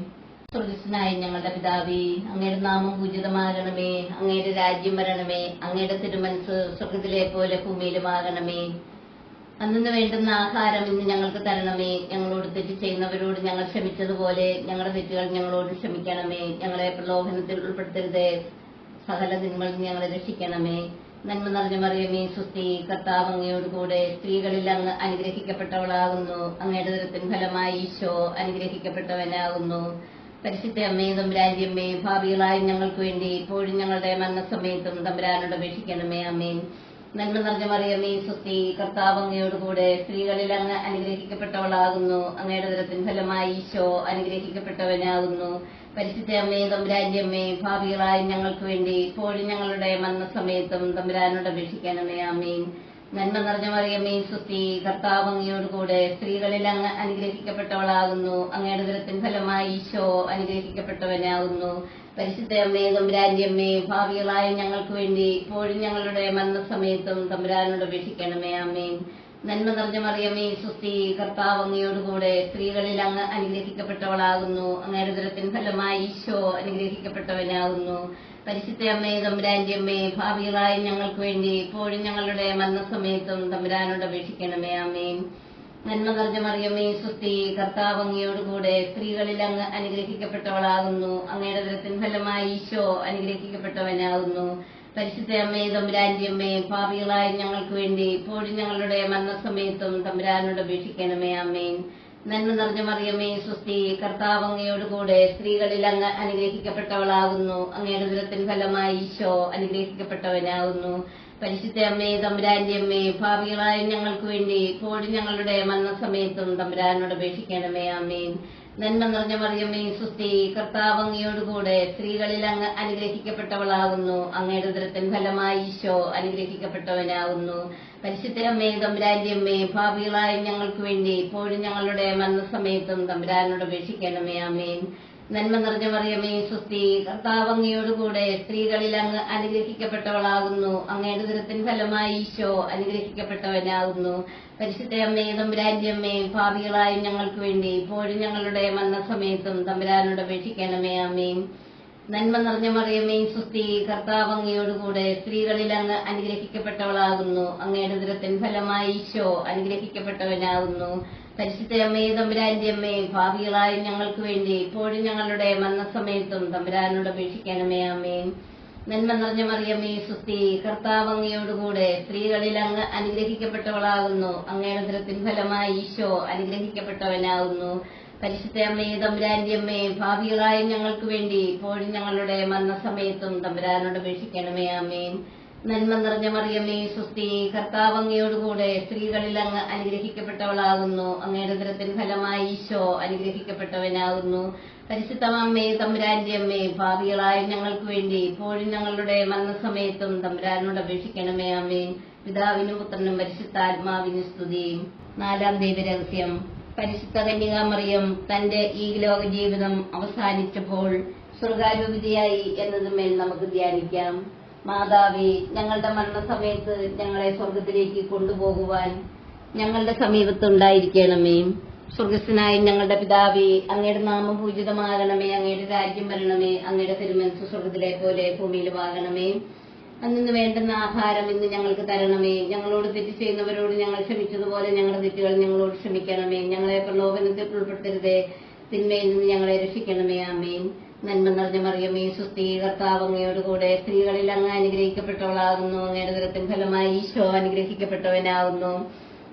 സ്വർഗ്ഗസ്ഥനായ ഞങ്ങളുടെ പിതാവേ, അങ്ങയുടെ നാമം പൂജിതമാകണമേ. അങ്ങയുടെ രാജ്യം വരണമേ. അങ്ങയുടെ തിരുമനസ് സ്വർഗ്ഗത്തിലെ പോലെ ഭൂമിയിലുമാകണമേ. അന്നു വേണ്ടുന്ന ആഹാരം ഇന്ന് ഞങ്ങൾക്ക് തരണമേ. ഞങ്ങളോട് തെറ്റ് ചെയ്യുന്നവരോട് ഞങ്ങൾ ക്ഷമിച്ചതുപോലെ ഞങ്ങളുടെ തെറ്റുകൾ ഞങ്ങളോട് ക്ഷമിക്കണമേ. ഞങ്ങളെ പ്രലോഭനത്തിൽ ഉൾപ്പെടുത്തരുതേ, സകല തിന്മകളിൽ ഞങ്ങളെ രക്ഷിക്കണമേ. നന്മ നിറഞ്ഞ മറിയമേ സ്വസ്തി, കർത്താവ് അങ്ങയോട് കൂടെ സ്ത്രീകളിൽ അങ്ങ് അനുഗ്രഹിക്കപ്പെട്ടവളാകുന്നു. അങ്ങയുടെ ഉദരത്തിൻ ഫലമായി ഈശോ അനുഗ്രഹിക്കപ്പെട്ടവനാകുന്നു. പരിശുദ്ധ അമ്മേ തമ്പുരാന്റെ അമ്മേ, പാപികളായ ഞങ്ങൾക്ക് വേണ്ടി ഇപ്പോഴും ഞങ്ങളുടെ മരണസമയത്തും തമ്പുരാനോട് അപേക്ഷിക്കണമേ. ആമേൻ. നന്മ നിറഞ്ഞ മറിയമേ സ്വസ്തി, കർത്താവ് അങ്ങയോട് കൂടെ സ്ത്രീകളിൽ അങ്ങ് അനുഗ്രഹിക്കപ്പെട്ടവളാകുന്നു. അങ്ങയുടെ ഉദരത്തിൻ ഫലമായി ഈശോ അനുഗ്രഹിക്കപ്പെട്ടവനാകുന്നു. പരിശുദ്ധ അമ്മേ തമ്പുരാന്റെ അമ്മേ, പാപികളായ ഞങ്ങൾക്ക് വേണ്ടി ഇപ്പോഴും ഞങ്ങളുടെ മരണസമയത്തും തമ്പുരാനോട് അപേക്ഷിക്കണമേ. ആമേൻ. നന്മ നിറഞ്ഞ മറിയമേ സ്വസ്തി, കർത്താവ് അങ്ങയോട് കൂടെ സ്ത്രീകളിൽ അങ്ങ് അനുഗ്രഹിക്കപ്പെട്ടവളാകുന്നു. അങ്ങയുടെ ഉദരത്തിൻ ഫലമായി ഈശോ അനുഗ്രഹിക്കപ്പെട്ടവനാകുന്നു. പരിശുദ്ധ അമ്മേ തമ്പുരാന്റെ അമ്മേ, പാപികളായ ഞങ്ങൾക്ക് വേണ്ടി ഇപ്പോഴും ഞങ്ങളുടെ മരണസമയത്തും തമ്പുരാനോട് അപേക്ഷിക്കണമേ. ആമേൻ. നന്മ നിറഞ്ഞ മറിയമേ സ്വസ്തി, കർത്താവ് അങ്ങയോട് കൂടെ സ്ത്രീകളിൽ അങ്ങ് അനുഗ്രഹിക്കപ്പെട്ടവളാകുന്നു. അങ്ങയുടെ ഉദരത്തിൻ ഫലമായി ഈശോ അനുഗ്രഹിക്കപ്പെട്ടവനാകുന്നു. പരിശുദ്ധ അമ്മേ തമ്പുരാന്റെ അമ്മേ, പാപികളായ ഞങ്ങൾക്ക് വേണ്ടി ഇപ്പോഴും ഞങ്ങളുടെ മരണസമയത്തും തമ്പുരാനോട് അപേക്ഷിക്കണമേ. ആമേൻ. നന്മ നിറഞ്ഞ മറിയമേ സ്വസ്തി, കർത്താവ് അങ്ങയോട് കൂടെ സ്ത്രീകളിൽ അങ്ങ് അനുഗ്രഹിക്കപ്പെട്ടവളാകുന്നു. അങ്ങയുടെ ഉദരത്തിൻ ഫലമായി ഈശോ അനുഗ്രഹിക്കപ്പെട്ടവനാകുന്നു. പരിശുദ്ധ അമ്മേ തമ്പുരാന്റെ അമ്മേ, പാപികളായ ഞങ്ങൾക്ക് വേണ്ടി ഇപ്പോഴും ഞങ്ങളുടെ മരണസമയത്തും തമ്പുരാനോട് അപേക്ഷിക്കണമേ. ആമേൻ. നന്മ നിറഞ്ഞ മറിയമേ സ്വസ്തി, കർത്താവ് അങ്ങയോട് കൂടെ സ്ത്രീകളിൽ അങ്ങ് അനുഗ്രഹിക്കപ്പെട്ടവളാകുന്നു. അങ്ങയുടെ ഉദരത്തിൻ ഫലമായി ഈശോ അനുഗ്രഹിക്കപ്പെട്ടവനാകുന്നു. പരിശുദ്ധ അമ്മേ തമ്പുരാന്റെ അമ്മേ, പാപികളായ ഞങ്ങൾക്ക് വേണ്ടി ഇപ്പോഴും ഞങ്ങളുടെ മരണസമയത്തും തമ്പുരാനോട് അപേക്ഷിക്കണമേ. ആമേൻ. നന്മ നിറഞ്ഞ മറിയമേ സ്വസ്തി, കർത്താവ് അങ്ങയോട് കൂടെ സ്ത്രീകളിൽ അങ്ങ് അനുഗ്രഹിക്കപ്പെട്ടവളാകുന്നു. അങ്ങയുടെ ഉദരത്തിൻ ഫലമായി ഈശോ അനുഗ്രഹിക്കപ്പെട്ടവനാകുന്നു. പരിശുദ്ധ അമ്മേ തമ്പുരാന്റെ അമ്മേ, പാപികളായ ഞങ്ങൾക്ക് വേണ്ടി ഇപ്പോഴും ഞങ്ങളുടെ മരണസമയത്തും തമ്പുരാനോട് അപേക്ഷിക്കണമേ. ആമേൻ. നന്മ നിറഞ്ഞ മറിയമേ സ്വസ്തി, കർത്താവ് അങ്ങയോട് കൂടെ സ്ത്രീകളിൽ അങ്ങ് അനുഗ്രഹിക്കപ്പെട്ടവളാകുന്നു. അങ്ങയുടെ ഉദരത്തിൻ ഫലമായി ഈശോ അനുഗ്രഹിക്കപ്പെട്ടവനാകുന്നു. പരിശുദ്ധ അമ്മേ തമ്പുരാന്റെ അമ്മേ, പാപികളായ ഞങ്ങൾക്ക് വേണ്ടി ഇപ്പോഴും ഞങ്ങളുടെ മരണസമയത്തും തമ്പുരാനോട് അപേക്ഷിക്കണമേ. ആമേൻ. നന്മ നിറഞ്ഞ മറിയമേ സ്വസ്തി, കർത്താവ് അങ്ങയോട് കൂടെ സ്ത്രീകളിൽ അങ്ങ് അനുഗ്രഹിക്കപ്പെട്ടവളാകുന്നു. അങ്ങയുടെ ഉദരത്തിൻ ഫലമായി ഈശോ അനുഗ്രഹിക്കപ്പെട്ടവനാകുന്നു. പരിശുദ്ധ അമ്മേ തമ്പുരാന്റെ അമ്മേ, പാപികളായ ഞങ്ങൾക്ക് വേണ്ടി ഇപ്പോഴും ഞങ്ങളുടെ മരണസമയത്തും തമ്പുരാനോട് അപേക്ഷിക്കണമേ. ആമേൻ. നന്മ നിറഞ്ഞ മറിയമേ സുസ്തി, കർത്താവ് അങ്ങയോടുകൂടെ സ്ത്രീകളിൽ അങ്ങ് അനുഗ്രഹിക്കപ്പെട്ടവളാകുന്നു. അങ്ങയുടെ ഉദരത്തിൻ ഫലമായി ഈശോ അനുഗ്രഹിക്കപ്പെട്ടവനാകുന്നു. പരിശുദ്ധ അമ്മേ, തമ്പുരാന്റെ അമ്മേ, ഭാവികളായ ഞങ്ങൾക്ക് വേണ്ടി ഇപ്പോഴും ഞങ്ങളുടെ മരണസമയത്തും തമ്പുരാനോട് അപേക്ഷിക്കണമേ. ആമേൻ. നന്മ നിറഞ്ഞ മറിയമേ സുസ്തി, കർത്താവ് അങ്ങയോടുകൂടെ സ്ത്രീകളിൽ അങ്ങ് അനുഗ്രഹിക്കപ്പെട്ടവളാകുന്നു. അങ്ങയുടെ ഉദരത്തിൻ ഫലമായി ഈശോ അനുഗ്രഹിക്കപ്പെട്ടവനാകുന്നു. പരിശുദ്ധ അമ്മേ, തമ്പുരാന്റെ അമ്മേ, ഭാവികളായ ഞങ്ങൾക്ക് വേണ്ടി ഇപ്പോഴും ഞങ്ങളുടെ മരണസമയത്തും തമ്പുരാനോട് അപേക്ഷിക്കണമേ. ആമേൻ. പിതാവിനും പുത്രനും പരിശുദ്ധാത്മാവിനും സ്തുതി. 4-ാം ദൈവരഹസ്യം. പരിശുദ്ധ കന്യകാമറിയം തന്റെ ഈ ലോക ജീവിതം അവസാനിച്ചപ്പോൾ സ്വർഗാരൂപിതയായി എന്നതുമേൽ നമുക്ക് ധ്യാനിക്കാം. മാതാവേ, ഞങ്ങളുടെ മരണസമയത്ത് ഞങ്ങളെ സ്വർഗത്തിലേക്ക് കൊണ്ടുപോകുവാൻ ഞങ്ങളുടെ സമീപത്തുണ്ടായിരിക്കണമേ. സ്വർഗസ്ഥനായ ഞങ്ങളുടെ പിതാവേ, അങ്ങയുടെ നാമം പൂജിതമാകണമേ. അങ്ങയുടെ രാജ്യം വരണമേ. അങ്ങയുടെ തിരുമനസ്സ് സ്വർഗത്തിലെ പോലെ ഭൂമിയിലുമാകണമേ. അന്നു വേണ്ടുന്ന ആഹാരം ഇന്ന് ഞങ്ങൾക്ക് തരണമേ. ഞങ്ങളോട് തെറ്റ് ചെയ്യുന്നവരോട് ഞങ്ങൾ ക്ഷമിച്ചതുപോലെ ഞങ്ങളുടെ തെറ്റുകൾ ഞങ്ങളോട് ക്ഷമിക്കണമേ. ഞങ്ങളെ പ്രലോഭനത്തിൽ ഉൾപ്പെടുത്തരുതേ, തിന്മയിൽ നിന്ന് ഞങ്ങളെ രക്ഷിക്കണമേ. ആമേൻ. നന്മ നിറഞ്ഞ മറിയമേ സുസ്തി, കർത്താവ് അങ്ങയോടുകൂടെ സ്ത്രീകളിൽ അങ്ങ് അനുഗ്രഹിക്കപ്പെട്ടവളാകുന്നു. അങ്ങയുടെ ഉദരത്തിൻ ഫലമായി ഈശോ അനുഗ്രഹിക്കപ്പെട്ടവനാകുന്നു.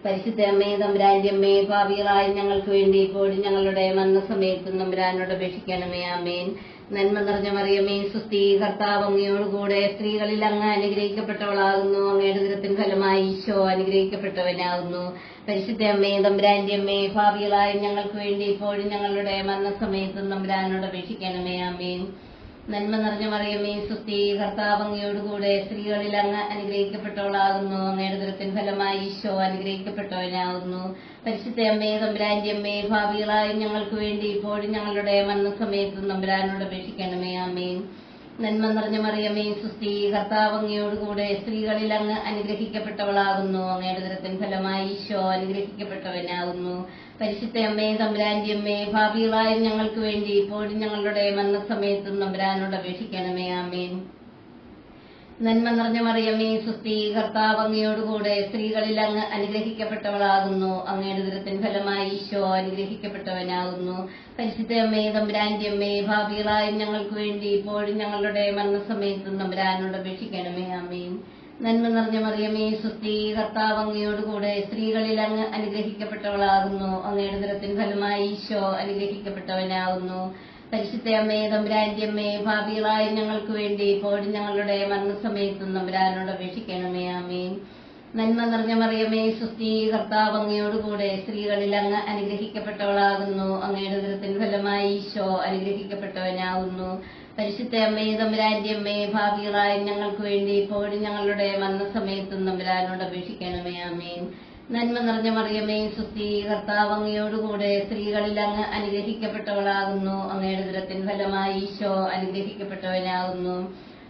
പരിശുദ്ധ അമ്മേ, തമ്പുരാന്റെ അമ്മേ, പാപികളായ ഞങ്ങൾക്ക് വേണ്ടി ഇപ്പോഴും ഞങ്ങളുടെ മരണസമയത്തും തമ്പുരാനോട് അപേക്ഷിക്കണമേ. ആമേൻ. നന്മ നിറഞ്ഞ മറിയമേ സുസ്തി, കർത്താവ് അങ്ങയോടുകൂടെ സ്ത്രീകളിൽ അങ്ങ് അനുഗ്രഹിക്കപ്പെട്ടവളാകുന്നു. അങ്ങയുടെ ഉദരത്തിൻ ഫലമായി ഈശോ അനുഗ്രഹിക്കപ്പെട്ടവനാകുന്നു. പരിശുദ്ധ അമ്മേ, തമ്പുരാന്റെ അമ്മേ, പാപികളായ ഞങ്ങൾക്ക് വേണ്ടി ഇപ്പോഴും ഞങ്ങളുടെ മരണസമയത്തും തമ്പുരാനോട് അപേക്ഷിക്കണമേ. ആമേൻ. നന്മ നിറഞ്ഞ മറിയമേ സുസ്തി, കർത്താവ് അങ്ങയോടുകൂടെ സ്ത്രീകളിൽ അങ്ങ് അനുഗ്രഹിക്കപ്പെട്ടവളാകുന്നു. അങ്ങയുടെ ഉദരത്തിൻ ഫലമായി ഈശോ അനുഗ്രഹിക്കപ്പെട്ടവനാകുന്നു. പരിശുദ്ധ അമ്മേ, തമ്പുരാന്റെ അമ്മേ, ഭാവികളായ ഞങ്ങൾക്ക് വേണ്ടി ഇപ്പോഴും ഞങ്ങളുടെ മരണസമയത്തും തമ്പുരാനോട് അപേക്ഷിക്കണമേ. ആമേൻ. നന്മ നിറഞ്ഞ മറിയമേ സുസ്തി, കർത്താവ് അങ്ങയോടുകൂടെ സ്ത്രീകളിൽ അങ്ങ് അനുഗ്രഹിക്കപ്പെട്ടവളാകുന്നു. അങ്ങയുടെ ഉദരത്തിൻ ഫലമായി ഈശോ അനുഗ്രഹിക്കപ്പെട്ടവനാകുന്നു. പരിശുദ്ധ അമ്മേ, തമ്പുരാന്റെ അമ്മേ, ഭാവികളായ ഞങ്ങൾക്ക് വേണ്ടി ഇപ്പോഴും ഞങ്ങളുടെ മരണസമയത്തും തമ്പുരാനോട് അപേക്ഷിക്കണമേ. ആമേൻ. നന്മ നിറഞ്ഞ മറിയമേ സുസ്തി, കർത്താവ് അങ്ങയോടുകൂടെ സ്ത്രീകളിൽ അങ്ങ് അനുഗ്രഹിക്കപ്പെട്ടവളാകുന്നു. അങ്ങയുടെ ഉദരത്തിൻ ഫലമായി ഈശോ അനുഗ്രഹിക്കപ്പെട്ടവനാകുന്നു. പരിശുദ്ധ അമ്മേ, തമ്പുരാന്റെ അമ്മേ, ഭാവികളായ ഞങ്ങൾക്ക് വേണ്ടി ഇപ്പോഴും ഞങ്ങളുടെ മരണസമയത്തും തമ്പുരാനോട് അപേക്ഷിക്കണമേ. ആമേൻ. നന്മ നിറഞ്ഞ മറിയമേ സുസ്തി, കർത്താവ് അങ്ങയോടുകൂടെ സ്ത്രീകളിൽ അങ്ങ് അനുഗ്രഹിക്കപ്പെട്ടവളാകുന്നു. അങ്ങയുടെ ഉദരത്തിൻ ഫലമായി ഈശോ അനുഗ്രഹിക്കപ്പെട്ടവനാകുന്നു. പരിശുദ്ധ അമ്മേ, തമ്പുരാന്റെ അമ്മേ, ഭാവികളായ ഞങ്ങൾക്ക് വേണ്ടി ഇപ്പോഴും ഞങ്ങളുടെ മരണസമയത്തും തമ്പുരാനോട് അപേക്ഷിക്കണമേ. ആമേൻ. നന്മ നിറഞ്ഞ മറിയമേ സുസ്തി, കർത്താവ് അങ്ങയോടുകൂടെ സ്ത്രീകളിൽ അങ്ങ് അനുഗ്രഹിക്കപ്പെട്ടവളാകുന്നു. അങ്ങയുടെ ഉദരത്തിൻ ഫലമായി ഈശോ അനുഗ്രഹിക്കപ്പെട്ടവനാകുന്നു. പരിശുദ്ധ അമ്മേ, തമ്പുരാന്റെ അമ്മേ, ഭാവികളായ ഞങ്ങൾക്ക് വേണ്ടി ഇപ്പോഴും ഞങ്ങളുടെ മരണസമയത്തും തമ്പുരാനോട് അപേക്ഷിക്കണമേ. ആമേൻ. നന്മ നിറഞ്ഞ മറിയമേ സുസ്തി, കർത്താവ് അങ്ങയോടുകൂടെ സ്ത്രീകളിൽ അങ്ങ് അനുഗ്രഹിക്കപ്പെട്ടവളാകുന്നു. അങ്ങയുടെ ഉദരത്തിൻ ഫലമായി ഈശോ അനുഗ്രഹിക്കപ്പെട്ടവനാകുന്നു.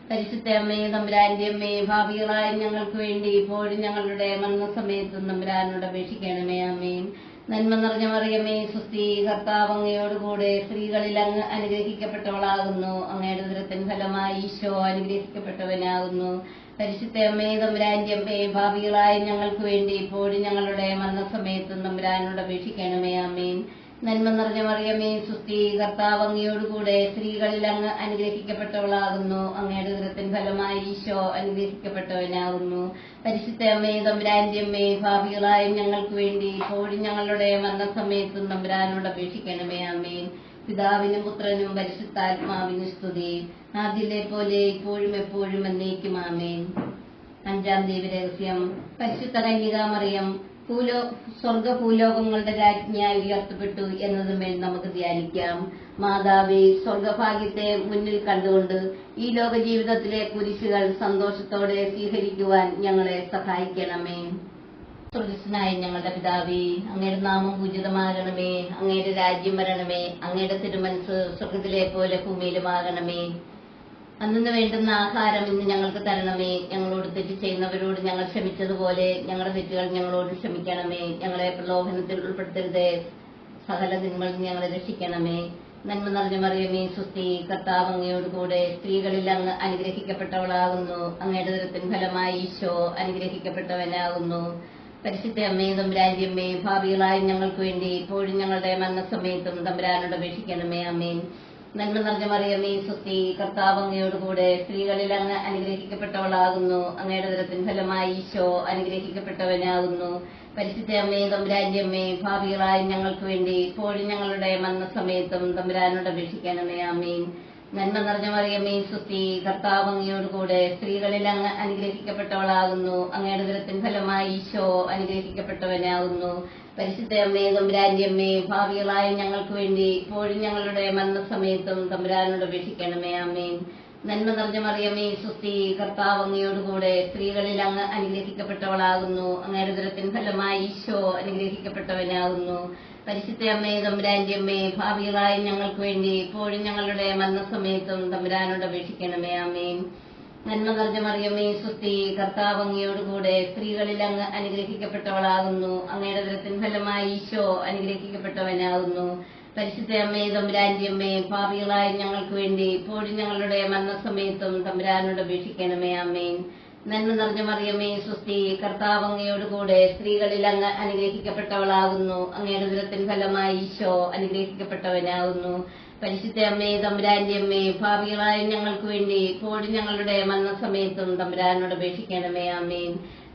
പരിശുദ്ധ അമ്മേ, തമ്പുരാന്റെ അമ്മേ, ഭാവികളായ ഞങ്ങൾക്ക് വേണ്ടി ഇപ്പോഴും ഞങ്ങളുടെ മരണസമയത്തും തമ്പുരാനോട് അപേക്ഷിക്കണമേ. ആമേൻ. നന്മ നിറഞ്ഞ മറിയമേ സുസ്തി, കർത്താവ് അങ്ങയോടുകൂടെ സ്ത്രീകളിൽ അങ്ങ് അനുഗ്രഹിക്കപ്പെട്ടവളാകുന്നു. അങ്ങയുടെ ഉദരത്തിൻ ഫലമായി ഈശോ അനുഗ്രഹിക്കപ്പെട്ടവനാകുന്നു. പരിശുദ്ധ അമ്മേ, തമ്പുരാന്റെ അമ്മേ, ഭാവികളായ ഞങ്ങൾക്ക് വേണ്ടി ഇപ്പോഴും ഞങ്ങളുടെ മരണസമയത്തും തമ്പുരാനോട് അപേക്ഷിക്കണമേ. ആമേൻ. നന്മ നിറഞ്ഞ മറിയമേ സുസ്തി, കർത്താവ് അങ്ങയോടുകൂടെ സ്ത്രീകളിൽ അങ്ങ് അനുഗ്രഹിക്കപ്പെട്ടവളാകുന്നു. അങ്ങയുടെ ഉദരത്തിൻ ഫലമായി ഈശോ അനുഗ്രഹിക്കപ്പെട്ടവനാകുന്നു. പരിശുദ്ധ അമ്മേ, തമ്പുരാന്റെ അമ്മേ, ഭാവികളായ ഞങ്ങൾക്ക് വേണ്ടി ഇപ്പോഴും ഞങ്ങളുടെ മരണസമയത്തും തമ്പുരാനോട് അപേക്ഷിക്കണമേ. ആമേൻ. പിതാവിനും പുത്രനും പരിശുദ്ധാത്മാവിനും സ്തുതി. ആദ്യത്തെ പോലെ ഇപ്പോഴും എപ്പോഴും എന്നേക്കും. ആമേൻ. 5-ാം ദൈവരഹസ്യം. പരിശുദ്ധ കന്യകാമറിയം സ്വർഗഭൂലോകങ്ങളുടെ രാജ്ഞിയായി ഉയർത്തപ്പെട്ടു എന്നതുമേൽ നമുക്ക് ധ്യാനിക്കാം. മാതാവേ, സ്വർഗഭാഗ്യത്തെ മുന്നിൽ കണ്ടുകൊണ്ട് ഈ ലോക ജീവിതത്തിലെ കുരിശുകൾ സന്തോഷത്തോടെ സ്വീകരിക്കുവാൻ ഞങ്ങളെ സഹായിക്കണമേ. സ്വർഗസ്ഥനായ ഞങ്ങളുടെ പിതാവേ, അങ്ങയുടെ നാമം പൂജിതമാകണമേ. അങ്ങയുടെ രാജ്യം വരണമേ. അങ്ങയുടെ തിരുമനസ്സ് സ്വർഗത്തിലെ പോലെ ഭൂമിയിലുമാകണമേ. അന്നു വേണ്ടുന്ന ആഹാരം ഇന്ന് ഞങ്ങൾക്ക് തരണമേ. ഞങ്ങളോട് തെറ്റ് ചെയ്യുന്നവരോട് ഞങ്ങൾ ക്ഷമിച്ചതുപോലെ ഞങ്ങളുടെ തെറ്റുകൾ ഞങ്ങളോട് ക്ഷമിക്കണമേ. ഞങ്ങളെ പ്രലോഭനത്തിൽ ഉൾപ്പെടുത്തരുതേ, സകല തിന്മകളിൽ ഞങ്ങളെ രക്ഷിക്കണമേ. നന്മ നിറഞ്ഞ മറിയമേ സുസ്തി, കർത്താവ് അങ്ങയോടുകൂടെ സ്ത്രീകളിൽ അങ്ങ് അനുഗ്രഹിക്കപ്പെട്ടവളാകുന്നു. അങ്ങയുടെ ഉദരത്തിൻ ഫലമായി ഈശോ അനുഗ്രഹിക്കപ്പെട്ടവനാകുന്നു. പരിശുദ്ധ അമ്മേ, തമ്പുരാന്റെ അമ്മേ, ഭാവികളായ ഞങ്ങൾക്ക് വേണ്ടി ഇപ്പോഴും ഞങ്ങളുടെ മരണസമയത്തും തമ്പുരാനോട് അപേക്ഷിക്കണമേ. ആമേൻ. നന്മ നിറഞ്ഞ മറിയമേ സ്വസ്തി, കർത്താവ് അങ്ങയോടുകൂടെ സ്ത്രീകളിൽ അങ്ങ് അനുഗ്രഹിക്കപ്പെട്ടവളാകുന്നു. അങ്ങയുടെ ഉദരത്തിൻ ഫലമായി ഈശോ അനുഗ്രഹിക്കപ്പെട്ടവനാകുന്നു. പരിശുദ്ധ അമ്മേ, തമ്പുരാന്റെ അമ്മേ, ഭാവികളായ ഞങ്ങൾക്ക് വേണ്ടി ഇപ്പോഴും ഞങ്ങളുടെ മരണസമയത്തും തമ്പുരാനോട് അപേക്ഷിക്കണമേ. ആമേൻ. നന്മ നിറഞ്ഞ മറിയമേ സ്വസ്തി, കർത്താവ് അങ്ങയോടുകൂടെ സ്ത്രീകളിൽ അങ്ങ് അനുഗ്രഹിക്കപ്പെട്ടവളാകുന്നു. അങ്ങയുടെ ഉദരത്തിൻ ഫലമായി ഈശോ അനുഗ്രഹിക്കപ്പെട്ടവനാകുന്നു. പരിശുദ്ധ അമ്മേ, തമ്പുരാന്റെ അമ്മേ, ഭാവികളായ ഞങ്ങൾക്ക് വേണ്ടി ഇപ്പോഴും ഞങ്ങളുടെ മരണസമയത്തും തമ്പുരാനോട് അപേക്ഷിക്കണമേ. ആമേൻ. നന്മ നിറഞ്ഞ മറിയമേ സ്വസ്തി, കർത്താവ് അങ്ങയോടുകൂടെ സ്ത്രീകളിൽ അങ്ങ് അനുഗ്രഹിക്കപ്പെട്ടവളാകുന്നു. അങ്ങയുടെ ഉദരത്തിൻ ഫലമായി ഈശോ അനുഗ്രഹിക്കപ്പെട്ടവനാകുന്നു. പരിശുദ്ധ അമ്മേ, തമ്പുരാന്റെ അമ്മേ, ഭാവികളായ ഞങ്ങൾക്ക് വേണ്ടി ഇപ്പോഴും ഞങ്ങളുടെ മരണസമയത്തും തമ്പുരാനോട് അപേക്ഷിക്കണമേ. ആമേൻ. നന്മ നിറഞ്ഞ മറിയമേ സ്വസ്തി, കർത്താവ് അങ്ങയോടുകൂടെ സ്ത്രീകളിൽ അങ്ങ് അനുഗ്രഹിക്കപ്പെട്ടവളാകുന്നു. അങ്ങയുടെ ഉദരത്തിൻ ഫലമായി ഈശോ അനുഗ്രഹിക്കപ്പെട്ടവനാകുന്നു. പരിശുദ്ധ അമ്മേ, തമ്പുരാന്റെ അമ്മേ, ഭാവികളായ ഞങ്ങൾക്ക് വേണ്ടി ഇപ്പോഴും ഞങ്ങളുടെ മരണസമയത്തും തമ്പുരാനോട് അപേക്ഷിക്കണമേ. ആമേൻ. നന്മ നിറഞ്ഞ മറിയമേ സ്വസ്തി, കർത്താവ് അങ്ങയോടുകൂടെ സ്ത്രീകളിൽ അങ്ങ് അനുഗ്രഹിക്കപ്പെട്ടവളാകുന്നു. അങ്ങയുടെ ഉദരത്തിൻ ഫലമായി ഈശോ അനുഗ്രഹിക്കപ്പെട്ടവനാകുന്നു. പരിശുദ്ധ അമ്മേ, തമ്പുരാന്റെ അമ്മേ, ഭാവികളായ ഞങ്ങൾക്ക് വേണ്ടി ഇപ്പോഴും ഞങ്ങളുടെ മരണസമയത്തും തമ്പുരാനോട് അപേക്ഷിക്കണമേ. ആമേൻ.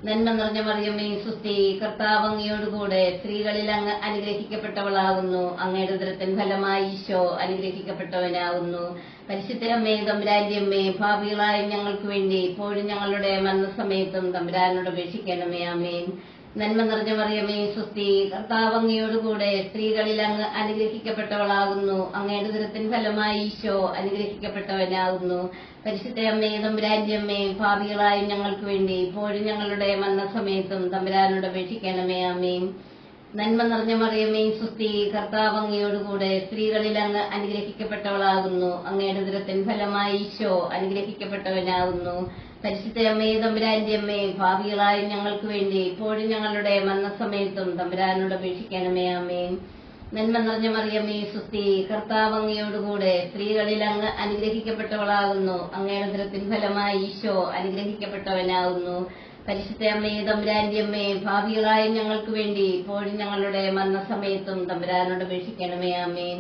നന്മ നിറഞ്ഞ മറിയമേ സ്വസ്തി, കർത്താവ് അങ്ങയോടുകൂടെ സ്ത്രീകളിൽ അങ്ങ് അനുഗ്രഹിക്കപ്പെട്ടവളാകുന്നു. അങ്ങയുടെ ഉദരത്തിൻ ഫലമായി ഈശോ അനുഗ്രഹിക്കപ്പെട്ടവനാകുന്നു. പരിശുദ്ധ അമ്മേ, തമ്പുരാന്റെ അമ്മേ, ഭാവികളായ ഞങ്ങൾക്ക് വേണ്ടി ഇപ്പോഴും ഞങ്ങളുടെ മരണസമയത്തും തമ്പുരാനോട് അപേക്ഷിക്കണമേ. ആമേൻ. നന്മ നിറഞ്ഞ മറിയമേ സ്വസ്തി, കർത്താവ് അങ്ങയോടുകൂടെ സ്ത്രീകളിൽ അങ്ങ് അനുഗ്രഹിക്കപ്പെട്ടവളാകുന്നു. അങ്ങയുടെ ഉദരത്തിൻ ഫലമായി ഈശോ അനുഗ്രഹിക്കപ്പെട്ടവനാകുന്നു. പരിശുദ്ധ അമ്മേ, തമ്പുരാന്റെ അമ്മേ, ഭാവികളായ ഞങ്ങൾക്ക് വേണ്ടി ഇപ്പോഴും ഞങ്ങളുടെ മരണസമയത്തും തമ്പുരാനോട് അപേക്ഷിക്കണമേ. ആമേൻ. നന്മ നിറഞ്ഞ മറിയമേ സ്വസ്തി, കർത്താവ് അങ്ങയോടുകൂടെ സ്ത്രീകളിൽ അങ്ങ് അനുഗ്രഹിക്കപ്പെട്ടവളാകുന്നു. അങ്ങയുടെ ഉദരത്തിൻ ഫലമായി ഈശോ അനുഗ്രഹിക്കപ്പെട്ടവനാകുന്നു. പരിശുദ്ധ അമ്മേ, തമ്പുരാന്റെ അമ്മേ, ഭാവികളായ ഞങ്ങൾക്ക് വേണ്ടി ഇപ്പോഴും ഞങ്ങളുടെ മരണസമയത്തും തമ്പുരാനോട് അപേക്ഷിക്കണമേ. ആമേൻ. നന്മ നിറഞ്ഞ മറിയമേ സ്വസ്തി, കർത്താവ് അങ്ങയോടുകൂടെ സ്ത്രീകളിൽ അങ്ങ് അനുഗ്രഹിക്കപ്പെട്ടവളാകുന്നു. അങ്ങയുടെ ഉദരത്തിൻ ഫലമായി ഈശോ അനുഗ്രഹിക്കപ്പെട്ടവനാകുന്നു. പരിശുദ്ധ അമ്മേ, തമ്പുരാന്റെ അമ്മേ, ഭാവികളായ ഞങ്ങൾക്ക് വേണ്ടി ഇപ്പോഴും ഞങ്ങളുടെ മരണസമയത്തും തമ്പുരാനോട് അപേക്ഷിക്കണമേ. ആമേൻ.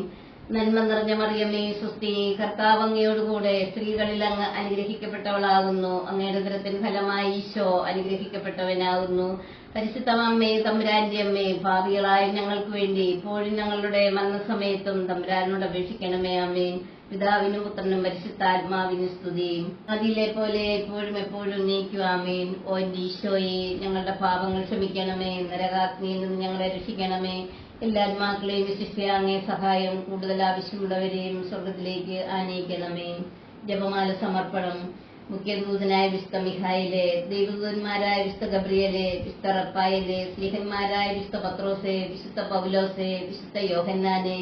നന്മ നിറഞ്ഞ മറിയമേ സ്വസ്തി, കർത്താവ് അങ്ങയോടുകൂടെ സ്ത്രീകളിൽ അങ്ങ് അനുഗ്രഹിക്കപ്പെട്ടവളാകുന്നു. അങ്ങയുടെ ഉദരത്തിൻ ഫലമായി ഈശോ അനുഗ്രഹിക്കപ്പെട്ടവനാകുന്നു. പരിശുദ്ധ അമ്മേ, തമ്പുരാന്റെ അമ്മേ, ഭാവികളായ ഞങ്ങൾക്ക് വേണ്ടി ഇപ്പോഴും ഞങ്ങളുടെ മരണസമയത്തും തമ്പുരാനോട് അപേക്ഷിക്കണമേ. ആമേൻ. പിതാവിനും പുത്രനും പരിശുദ്ധാത്മാവിനും സ്തുതി. അതിലെ പോലെ എപ്പോഴും എപ്പോഴും നീക്കും. ആമേൻ. ഓ എന്റെ ഈശോയെ, ഞങ്ങളുടെ പാപങ്ങൾ ക്ഷമിക്കണമേ. നരകാഗ്നിയിൽ നിന്ന് ഞങ്ങളെ രക്ഷിക്കണമേ. എല്ലാ ആത്മാക്കളെയും വിശിഷ്യ അങ്ങേ സഹായം കൂടുതൽ ആവശ്യമുള്ളവരെയും സ്വർഗത്തിലേക്ക് ആനയിക്കണമേ. ജപമാല സമർപ്പണം. മുഖ്യദൂതനായ വിശുദ്ധ മിഖായിലെ, ദൈവദൂതന്മാരായ വിശുദ്ധ ഗബ്രിയേലെ, വിശുദ്ധ റഫായേലെ, സ്ലീഹന്മാരായ വിശുദ്ധ പത്രോസെ, വിശുദ്ധ പൗലോസെ, വിശുദ്ധ യോഹന്നാനെ,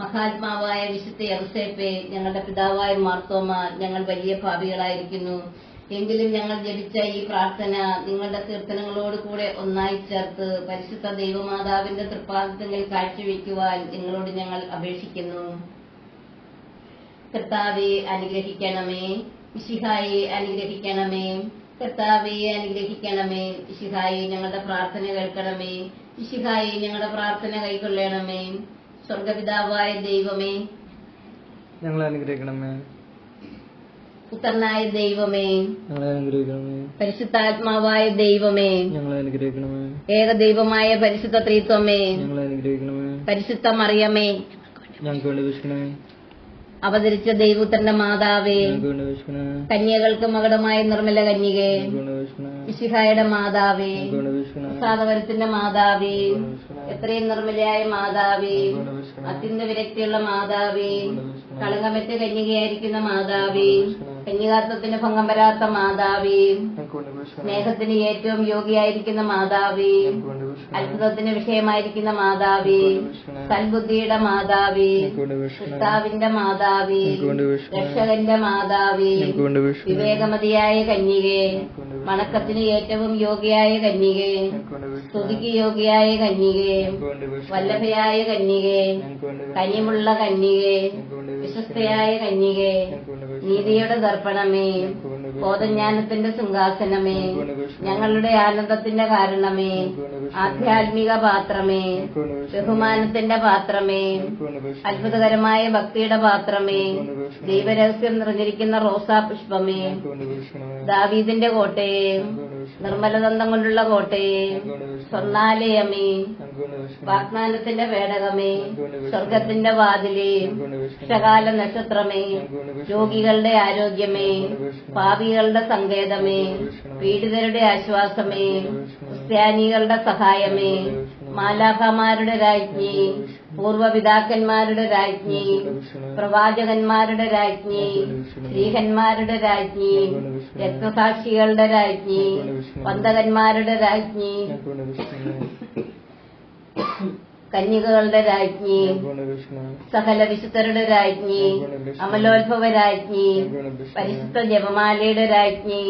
മഹാത്മാവായ വിശുദ്ധ യൗസേപ്പെ, ഞങ്ങളുടെ പിതാവായ മാർത്തോമ, ഞങ്ങൾ വലിയ പാപികളായിരിക്കുന്നു. എങ്കിലും ഞങ്ങൾ ജപിച്ച ഈ പ്രാർത്ഥന നിങ്ങളുടെ കീർത്തനങ്ങളോട് കൂടെ ഒന്നായി ചേർത്ത് പരിശുദ്ധ ദൈവമാതാവിന്റെ തൃപ്പാദത്തിൽ കാഴ്ചവെക്കുവാൻ നിങ്ങളോട് ഞങ്ങൾ അപേക്ഷിക്കുന്നു. കർത്താവെ അനുഗ്രഹിക്കണമേ. മിശിഹായെ അനുഗ്രഹിക്കണമേ. കർത്താവെ അനുഗ്രഹിക്കണമേ. മിശിഹായെ ഞങ്ങളുടെ പ്രാർത്ഥന കേൾക്കണമേ. മിശിഹായെ ഞങ്ങളുടെ പ്രാർത്ഥന കൈക്കൊള്ളണമേ. സ്വർഗപിതാവായ ദൈവമേ, ഞങ്ങളെ അനുഗ്രഹിക്കണമേ. പുത്രനായ ദൈവമേ, ഞങ്ങളെ അനുഗ്രഹിക്കണമേ. പരിശുദ്ധാത്മാവായ ദൈവമേ, ഞങ്ങളെ അനുഗ്രഹിക്കണമേ. ഏകദൈവമായ പരിശുദ്ധ ത്രിത്വമേ, ഞങ്ങളെ അനുഗ്രഹിക്കണമേ. പരിശുദ്ധ മറിയമേ, ഞങ്ങൾക്ക് വേണ്ടി അപേക്ഷിക്കണമേ. അവതരിച്ച ദൈവപുത്രന്റെ മാതാവേ, ഞങ്ങൾക്ക് വേണ്ടി അപേക്ഷിക്കണമേ. കന്യകൾക്ക് മകുടമായ നിർമ്മല കന്യകേ, ഞങ്ങൾക്ക് വേണ്ടി അപേക്ഷിക്കണമേ. മിശിഹായുടെ മാതാവേ, ഞങ്ങൾക്ക് വേണ്ടി അപേക്ഷിക്കണമേ. പ്രസാദവരത്തിന്റെ മാതാവേ, എത്രയും നിർമ്മലയായ മാതാവേ, അത്യന്ത വിരക്തിയുള്ള മാതാവേ, കളങ്കമറ്റ കന്യകയായിരിക്കുന്ന മാതാവേ, കന്യകാത്വത്തിന് ഭംഗം വരാത്ത മാതാവേ, സ്നേഹത്തിന് ഏറ്റവും യോഗ്യയായിരിക്കുന്ന മാതാവേ, അത്ഭുതത്തിന് വിഷയമായിരിക്കുന്ന മാതാവേ, സൽബുദ്ധിയുടെ മാതാവേ, കർത്താവിന്റെ മാതാവേ, രക്ഷകന്റെ മാതാവേ, വിവേകമതിയായ കന്യകേ, വണക്കത്തിന് ഏറ്റവും യോഗ്യയായ കന്യകേ, സ്തുതിക്ക് യോഗ്യയായ കന്യകേ, വല്ലഭയായ കന്യകേ, കനിമുള്ള കന്യകേ, വിശ്വസ്തയായ കന്യകേ, നീതിയുടെ ദർപ്പണമേ, ബോധജ്ഞാനത്തിന്റെ സിംഹാസനമേ, ഞങ്ങളുടെ ആനന്ദത്തിന്റെ കാരണമേ, ആധ്യാത്മിക പാത്രമേ, ബഹുമാനത്തിന്റെ പാത്രമേ, അത്ഭുതകരമായ ഭക്തിയുടെ പാത്രമേ, ദൈവരഹസ്യം നിറഞ്ഞിരിക്കുന്ന റോസാ പുഷ്പമേ, ദാവീദിന്റെ കോട്ടയെ, നിർമ്മലദന്തം കൊണ്ടുള്ള കോട്ടയെ, സ്വർണ്ണാലയമേ, വാഗ്ദാനത്തിന്റെ പേടകമേ, സ്വർഗത്തിന്റെ വാതിലേ, ക്ഷകാല നക്ഷത്രമേ, രോഗികളുടെ ആരോഗ്യമേ, പാപികളുടെ സങ്കേതമേ, പീഡിതരുടെ ആശ്വാസമേ, ക്രിസ്ത്യാനികളുടെ സഹായമേ, മാലാഖമാരുടെ രാജ്ഞി, പൂർവപിതാക്കന്മാരുടെ രാജ്ഞി, പ്രവാചകന്മാരുടെ രാജ്ഞി, സ്ത്രീഹന്മാരുടെ രാജ്ഞി, രക്തസാക്ഷികളുടെ രാജ്ഞി, വന്ദകന്മാരുടെ രാജ്ഞി, കന്യകകളുടെ രാജ്ഞി, സകല വിശുദ്ധരുടെ രാജ്ഞി, അമലോത്ഭവ രാജ്ഞി, പരിശുദ്ധ ജപമാലയുടെ രാജ്ഞി,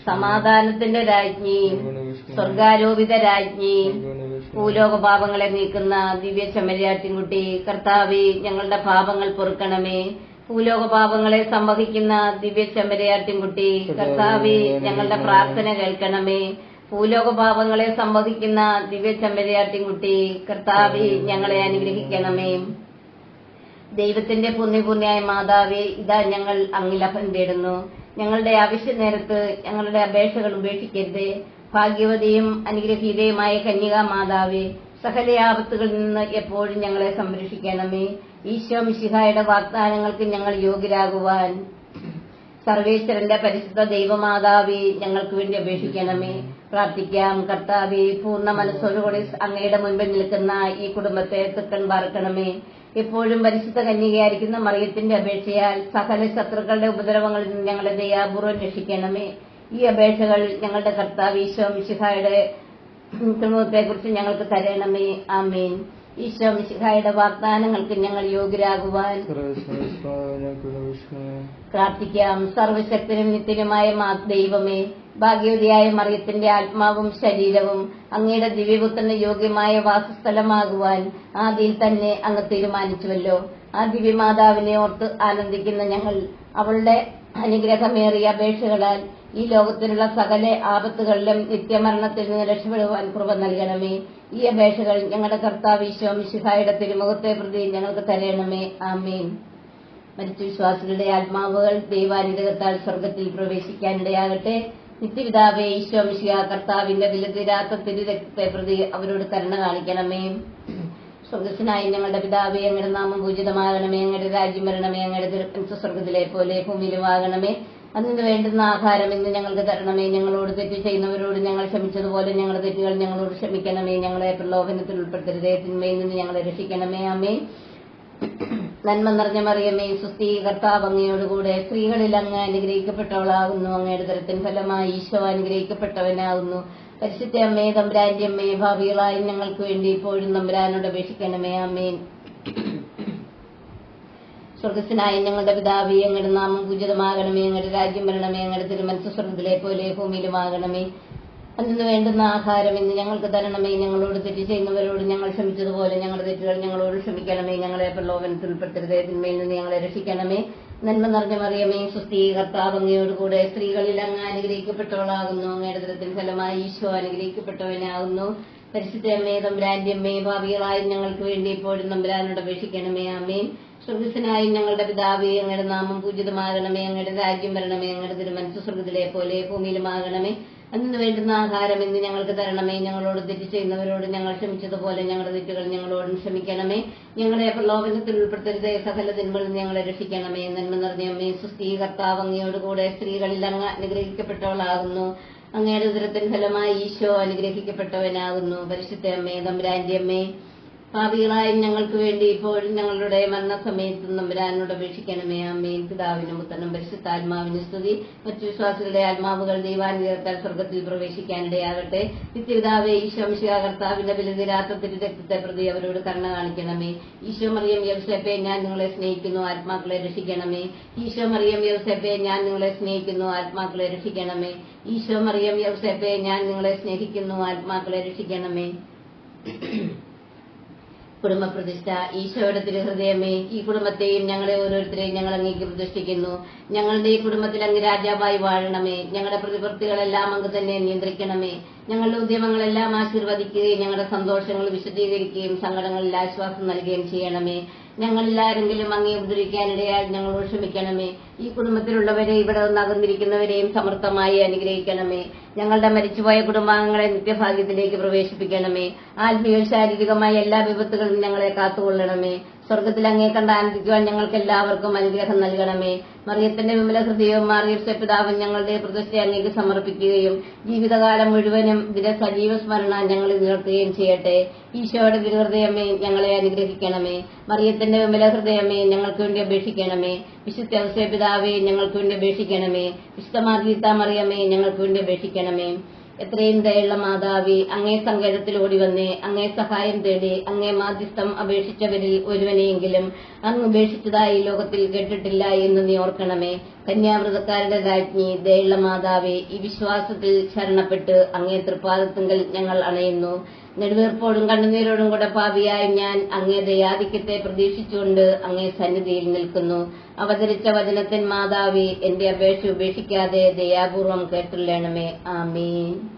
സമാധാനത്തിന്റെ രാജ്ഞി, സ്വർഗാരോപിത രാജ്ഞി, ഭൂലോക പാപങ്ങളെ നീക്കുന്ന ദിവ്യ ചെമ്മരിയാട്ടിൻകുട്ടി, കർത്താവേ ഞങ്ങളുടെ പാപങ്ങൾ പൊറുക്കണമേ. ഭൂലോക പാപങ്ങളെ സംവഹിക്കുന്ന ദിവ്യ ചെമ്മരിയാട്ടിൻകുട്ടി, കർത്താവേ ഞങ്ങളുടെ പ്രാർത്ഥന കേൾക്കണമേ. ഭൂലോക പാപങ്ങളെ സംവഹിക്കുന്ന ദിവ്യ ചെമ്മരിയാട്ടിൻകുട്ടി, കർത്താവേ ഞങ്ങളെ അനുഗ്രഹിക്കണമേ. ദൈവത്തിന്റെ പുണ്യപൂർണ്ണയായ മാതാവേ, ഇതാ ഞങ്ങൾ അങ്ങിൽ അഭയം തേടുന്നു. ഞങ്ങളുടെ ആവശ്യ നേരത്ത് ഞങ്ങളുടെ അപേക്ഷകൾ ഉപേക്ഷിക്കരുതേ. ഭാഗ്യവതിയും അനുഗ്രഹീതയുമായ കന്യകാ മാതാവേ, സകല ആപത്തുകളിൽ നിന്ന് എപ്പോഴും ഞങ്ങളെ സംരക്ഷിക്കണമേ. ഈശോ മിശിഹായുടെ വാഗ്ദാനങ്ങൾക്ക് ഞങ്ങൾ യോഗ്യരാകുവാൻ സർവേശ്വരന്റെ പരിശുദ്ധ ദൈവമാതാവേ, ഞങ്ങൾക്ക് വേണ്ടി അപേക്ഷിക്കണമേ. പ്രാർത്ഥിക്കാം. കർത്താവേ, പൂർണ്ണ മനസ്സോടുകൂടി അങ്ങയുടെ മുൻപിൽ നിൽക്കുന്ന ഈ കുടുംബത്തെ തൃക്കൺ പാർക്കണമേ. എപ്പോഴും പരിശുദ്ധ കന്യകയായിരിക്കുന്ന മറിയത്തിന്റെ അപേക്ഷയാൽ സകല ശത്രുക്കളുടെ ഉപദ്രവങ്ങളിൽ നിന്ന് ഞങ്ങളെ ദയാപൂർവ്വം രക്ഷിക്കണമേ. ഈ അപേക്ഷകൾ ഞങ്ങളുടെ കർത്താവ് ഈശോ മിശിഹായുടെ കുറിച്ച് ഞങ്ങൾക്ക് തരണമേ. ആമേൻ. ഈശോ മിശിഹായുടെ വാഗ്ദാനങ്ങൾക്ക് ഞങ്ങൾ യോഗ്യരാകുവാൻ പ്രാർത്ഥിക്കാം. സർവശക്തനും നിത്യനുമായ ദൈവമേ, ഭാഗ്യവതിയായ മറിയത്തിന്റെ ആത്മാവും ശരീരവും അങ്ങയുടെ ദിവ്യപുത്രന് യോഗ്യമായ വാസസ്ഥലമാകുവാൻ ആദിയിൽ തന്നെ അങ്ങ് തീരുമാനിച്ചുവല്ലോ. ആ ദിവ്യമാതാവിനെ ഓർത്ത് ആനന്ദിക്കുന്ന ഞങ്ങൾ അവളുടെ അനുഗ്രഹമേറിയ അപേക്ഷകളാൽ ഈ ലോകത്തിലുള്ള സകല ആപത്തുകളിലും നിത്യമരണത്തിൽ നിന്ന് രക്ഷപ്പെടുവാൻ കൃപ നൽകണമേ. ഈ അപേക്ഷകൾ ഞങ്ങളുടെ കർത്താവ് ഈശോ മിശിഹായുടെ തിരുമുഖത്തെ പ്രതി ഞങ്ങൾക്ക് തരണമേ. ആമേൻ. മരിച്ച വിശ്വാസികളുടെ ആത്മാവുകൾ ദൈവാനുഗ്രഹത്താൽ സ്വർഗത്തിൽ പ്രവേശിക്കാനിടയാകട്ടെ. നിത്യപിതാവേ, ഈശോ മിശിഹാ കർത്താവിന്റെ വിലതീരാത്ത തിരുരക്തത്തെ പ്രതി അവരോട് കരുണ കാണിക്കണമേ. സ്വർഗസ്വനായ ഞങ്ങളുടെ പിതാവേ, അങ്ങയുടെ നാമം പൂജിതമാകണമേ. അങ്ങയുടെ രാജ്യം വരണമേ. അങ്ങയുടെ തിരുമനസ്സ് സ്വർഗത്തിലെ പോലെ ഭൂമിയിലുമാകണമേ. അതിന് വേണ്ടുന്ന ആഹാരം ഇന്ന് ഞങ്ങൾക്ക് തരണമേ. ഞങ്ങളോട് തെറ്റ് ചെയ്യുന്നവരോട് ഞങ്ങൾ ക്ഷമിച്ചതുപോലെ ഞങ്ങളുടെ തെറ്റുകൾ ഞങ്ങളോട് ക്ഷമിക്കണമേ. ഞങ്ങളെ പ്രലോഭനത്തിൽ ഉൾപ്പെടുത്തരുതേ, തിന്മയിൽ നിന്ന് ഞങ്ങളെ രക്ഷിക്കണമേ. ആമേൻ. നന്മ നിറഞ്ഞ മറിയമേ, സുസ്ഥി, കർത്താവ് അങ്ങയോടുകൂടെ സ്ത്രീകളിൽ അങ്ങ് അനുഗ്രഹിക്കപ്പെട്ടവളാകുന്നു. അങ്ങയുടെ ദരത്തിൻ ഫലമായി ഈശോ അനുഗ്രഹിക്കപ്പെട്ടവനാകുന്നു. പരിശുദ്ധ അമ്മേ, തമ്പുരാന്റെ അമ്മേ, ഭാവികളായി ഞങ്ങൾക്ക് വേണ്ടി ഇപ്പോഴും തമ്പുരാനോട് അപേക്ഷിക്കണമേ. ആമേൻ. സ്വർഗസ്വനായ ഞങ്ങളുടെ പിതാവേ, അങ്ങയുടെ നാമം പൂജിതമാകണമേ. അങ്ങയുടെ രാജ്യം വരണമേ. അങ്ങയുടെ തിരുമനസ്സ് സ്വർഗത്തിലെ പോലെ ഭൂമിയിലുമാകണമേ. അന്ന് വേണ്ടുന്ന ആഹാരം ഇന്ന് ഞങ്ങൾക്ക് തരണമേ. ഞങ്ങളോട് തെറ്റ് ചെയ്യുന്നവരോട് ഞങ്ങൾ ക്ഷമിച്ചതുപോലെ ഞങ്ങളുടെ തെറ്റുകൾ ഞങ്ങളോട് ക്ഷമിക്കണമേ. ഞങ്ങളെ പ്രലോഭനത്തിൽ ഉൾപ്പെടുത്തരുതേ, തിന്മയിൽ നിന്ന് ഞങ്ങളെ രക്ഷിക്കണമേ. നന്മ നിറഞ്ഞ മറിയമേ, സുസ്ഥി, കർത്താവ് അങ്ങയോടുകൂടെ സ്ത്രീകളിൽ അങ്ങ് അനുഗ്രഹിക്കപ്പെട്ടവളാകുന്നു. അങ്ങയുടെ ദരത്തിൻ ഫലമായി ഈശോ അനുഗ്രഹിക്കപ്പെട്ടവനാകുന്നു. പരിശുദ്ധ അമ്മേ, തമ്പുരാന്റെ അമ്മേ, ഭാവികളായി ഞങ്ങൾക്ക് വേണ്ടി ഇപ്പോഴും തമ്പുരാനോട് അപേക്ഷിക്കണമേ. ആമേൻ. സ്വർഗസ്വനായ ഞങ്ങളുടെ പിതാവേ, അങ്ങയുടെ നാമം പൂജിതമാകണമേ. അങ്ങയുടെ രാജ്യം വരണമേ. അങ്ങയുടെ തിരുമനസ്സ് സ്വർഗത്തിലെ പോലെ ഭൂമിയിലുമാകണമേ. അന്ന് വേണ്ടുന്ന ആഹാരം ഇന്ന് ഞങ്ങൾക്ക് തരണമേ. ഞങ്ങളോട് തെറ്റ് ചെയ്യുന്നവരോട് ഞങ്ങൾ ക്ഷമിച്ചതുപോലെ ഞങ്ങളുടെ തെറ്റുകൾ ഞങ്ങളോടും ക്ഷമിക്കണമേ. ഞങ്ങളെ പ്രലോഭനത്തിൽ ഉൾപ്പെടുത്തരുതേ, സകല തിന്മകളിൽ നിന്ന് ഞങ്ങളെ രക്ഷിക്കണമേ. നന്മ നിറഞ്ഞ അമ്മേ, സുസ്ഥി, കർത്താവ് അങ്ങയോടുകൂടെ സ്ത്രീകളിൽ അങ്ങ് അനുഗ്രഹിക്കപ്പെട്ടവളാകുന്നു. അങ്ങയുടെ ഉദരത്തിൻ ഫലമായി ഈശോ അനുഗ്രഹിക്കപ്പെട്ടവനാകുന്നു. പരിശുദ്ധ അമ്മേ, തമ്പുരാന്റെ അമ്മേ, പാപികളായ ഞങ്ങൾക്ക് വേണ്ടി ഇപ്പോഴും ഞങ്ങളുടെ മരണസമയത്തും തമ്പുരാനോട് അപേക്ഷിക്കണമേ. ആമേൻ. പിതാവിനും പുത്രനും പരിശുദ്ധാത്മാവിനും സ്തുതി. മറ്റു വിശ്വാസികളുടെ ആത്മാവുകൾ ദൈവാനുഗ്രഹത്താൽ സ്വർഗത്തിൽ പ്രവേശിക്കാനിടയാകട്ടെ. നിത്യപിതാവേ, ഈശോ മിശിഹാ കർത്താവിന്റെ വിലതീരാത്ത തിരുരക്തത്തെ പ്രതി അവരോട് കരുണ കാണിക്കണമേ. ഈശോ മറിയം യൗസേപ്പേ, ഞാൻ നിങ്ങളെ സ്നേഹിക്കുന്നു, ആത്മാക്കളെ രക്ഷിക്കണമേ. ഈശോ മറിയം യൗസേപ്പേ, ഞാൻ നിങ്ങളെ സ്നേഹിക്കുന്നു, ആത്മാക്കളെ രക്ഷിക്കണമേ. ഈശോ മറിയം യൗസേപ്പേ, ഞാൻ നിങ്ങളെ സ്നേഹിക്കുന്നു, ആത്മാക്കളെ രക്ഷിക്കണമേ. കുടുംബ പ്രതിഷ്ഠ. ഈശോയുടെ തിരുഹൃദയമേ, ഈ കുടുംബത്തെയും ഞങ്ങളെ ഓരോരുത്തരെയും ഞങ്ങൾ അങ്ങേക്ക് പ്രതിഷ്ഠിക്കുന്നു. ഞങ്ങളുടെ ഈ കുടുംബത്തിൽ അങ്ങ് രാജാവായി വാഴണമേ. ഞങ്ങളുടെ പ്രതിവൃത്തികളെല്ലാം അങ്ങ് തന്നെ നിയന്ത്രിക്കണമേ. ഞങ്ങളുടെ ഉദ്യമങ്ങളെല്ലാം ആശീർവദിക്കുകയും ഞങ്ങളുടെ സന്തോഷങ്ങൾ വിശദീകരിക്കുകയും സങ്കടങ്ങളിൽ ആശ്വാസം നൽകുകയും ചെയ്യണമേ. ഞങ്ങളിൽ ആരെങ്കിലും അങ്ങേ ഉപദ്രവിക്കാനിടയാൽ ഞങ്ങളോട് ക്ഷമിക്കണമേ. ഈ കുടുംബത്തിലുള്ളവരെ ഇവിടെ നിന്ന് അകന്നിരിക്കുന്നവരെയും സമർത്ഥമായി അനുഗ്രഹിക്കണമേ. ഞങ്ങളുടെ മരിച്ചുപോയ കുടുംബാംഗങ്ങളെ നിത്യഭാഗ്യത്തിലേക്ക് പ്രവേശിപ്പിക്കണമേ. ആത്മീയ ശാരീരികമായ എല്ലാ വിപത്തുകളിലും ഞങ്ങളെ കാത്തുകൊള്ളണമേ. സ്വർഗത്തിൽ അങ്ങേ കണ്ട് ആനന്ദിക്കുവാൻ ഞങ്ങൾക്ക് എല്ലാവർക്കും അനുഗ്രഹം നൽകണമേ. മറിയത്തിന്റെ വിമല ഹൃദയവും മാറിയ പിതാവും ഞങ്ങളുടെ പ്രതിഷ്ഠ അങ്ങേക്ക് സമർപ്പിക്കുകയും ജീവിതകാലം മുഴുവനും ഇതിന്റെ സജീവ സ്മരണ ഞങ്ങളിൽ നിലർത്തുകയും ചെയ്യട്ടെ. ഈശോയുടെ തിരുഹൃദയമേ, ഞങ്ങളെ അനുഗ്രഹിക്കണമേ. മറിയത്തിന്റെ വിമല ഹൃദയമേ, ഞങ്ങൾക്ക് വേണ്ടി അപേക്ഷിക്കണമേ. വിശുദ്ധ പിതാവേ, ഞങ്ങൾക്ക് വേണ്ടി അപേക്ഷിക്കണമേ. വിശുദ്ധ മാർഗീത്ത മറിയമേ, ഞങ്ങൾക്ക് വേണ്ടി അപേക്ഷിക്കണമേ. എത്രയും ദയുള്ള മാതാവേ, അങ്ങേ സങ്കേതത്തിൽ ഓടി വന്നേ, അങ്ങേ സഹായം തേടി അങ്ങേ മാധ്യസ്ഥം അപേക്ഷിച്ചവരിൽ ഒരുവനെയെങ്കിലും അങ്ങ് ഉപേക്ഷിച്ചതായി ലോകത്തിൽ കേട്ടിട്ടില്ല എന്ന് നീ ഓർക്കണമേ. കന്യാവ്രതക്കാരുടെ രാജ്ഞി, ദയുള്ള മാതാവേ, ഈ വിശ്വാസത്തിൽ ശരണപ്പെട്ട് അങ്ങേ തൃപ്പാദത്തിങ്കൽ ഞങ്ങൾ അണയുന്നു. നെടുവീർപ്പോടും കണ്ണുനീരോടും കൂടെ പാപിയായ ഞാൻ അങ്ങേ ദയാധിക്യത്തെ പ്രതീക്ഷിച്ചുകൊണ്ട് അങ്ങേ സന്നിധിയിൽ നിൽക്കുന്നു. അവതരിച്ച വചനത്തിൻ മാതാവേ, എന്റെ അപേക്ഷ ഉപേക്ഷിക്കാതെ ദയാപൂർവം കേട്ടുള്ളണമേ. ആമേൻ.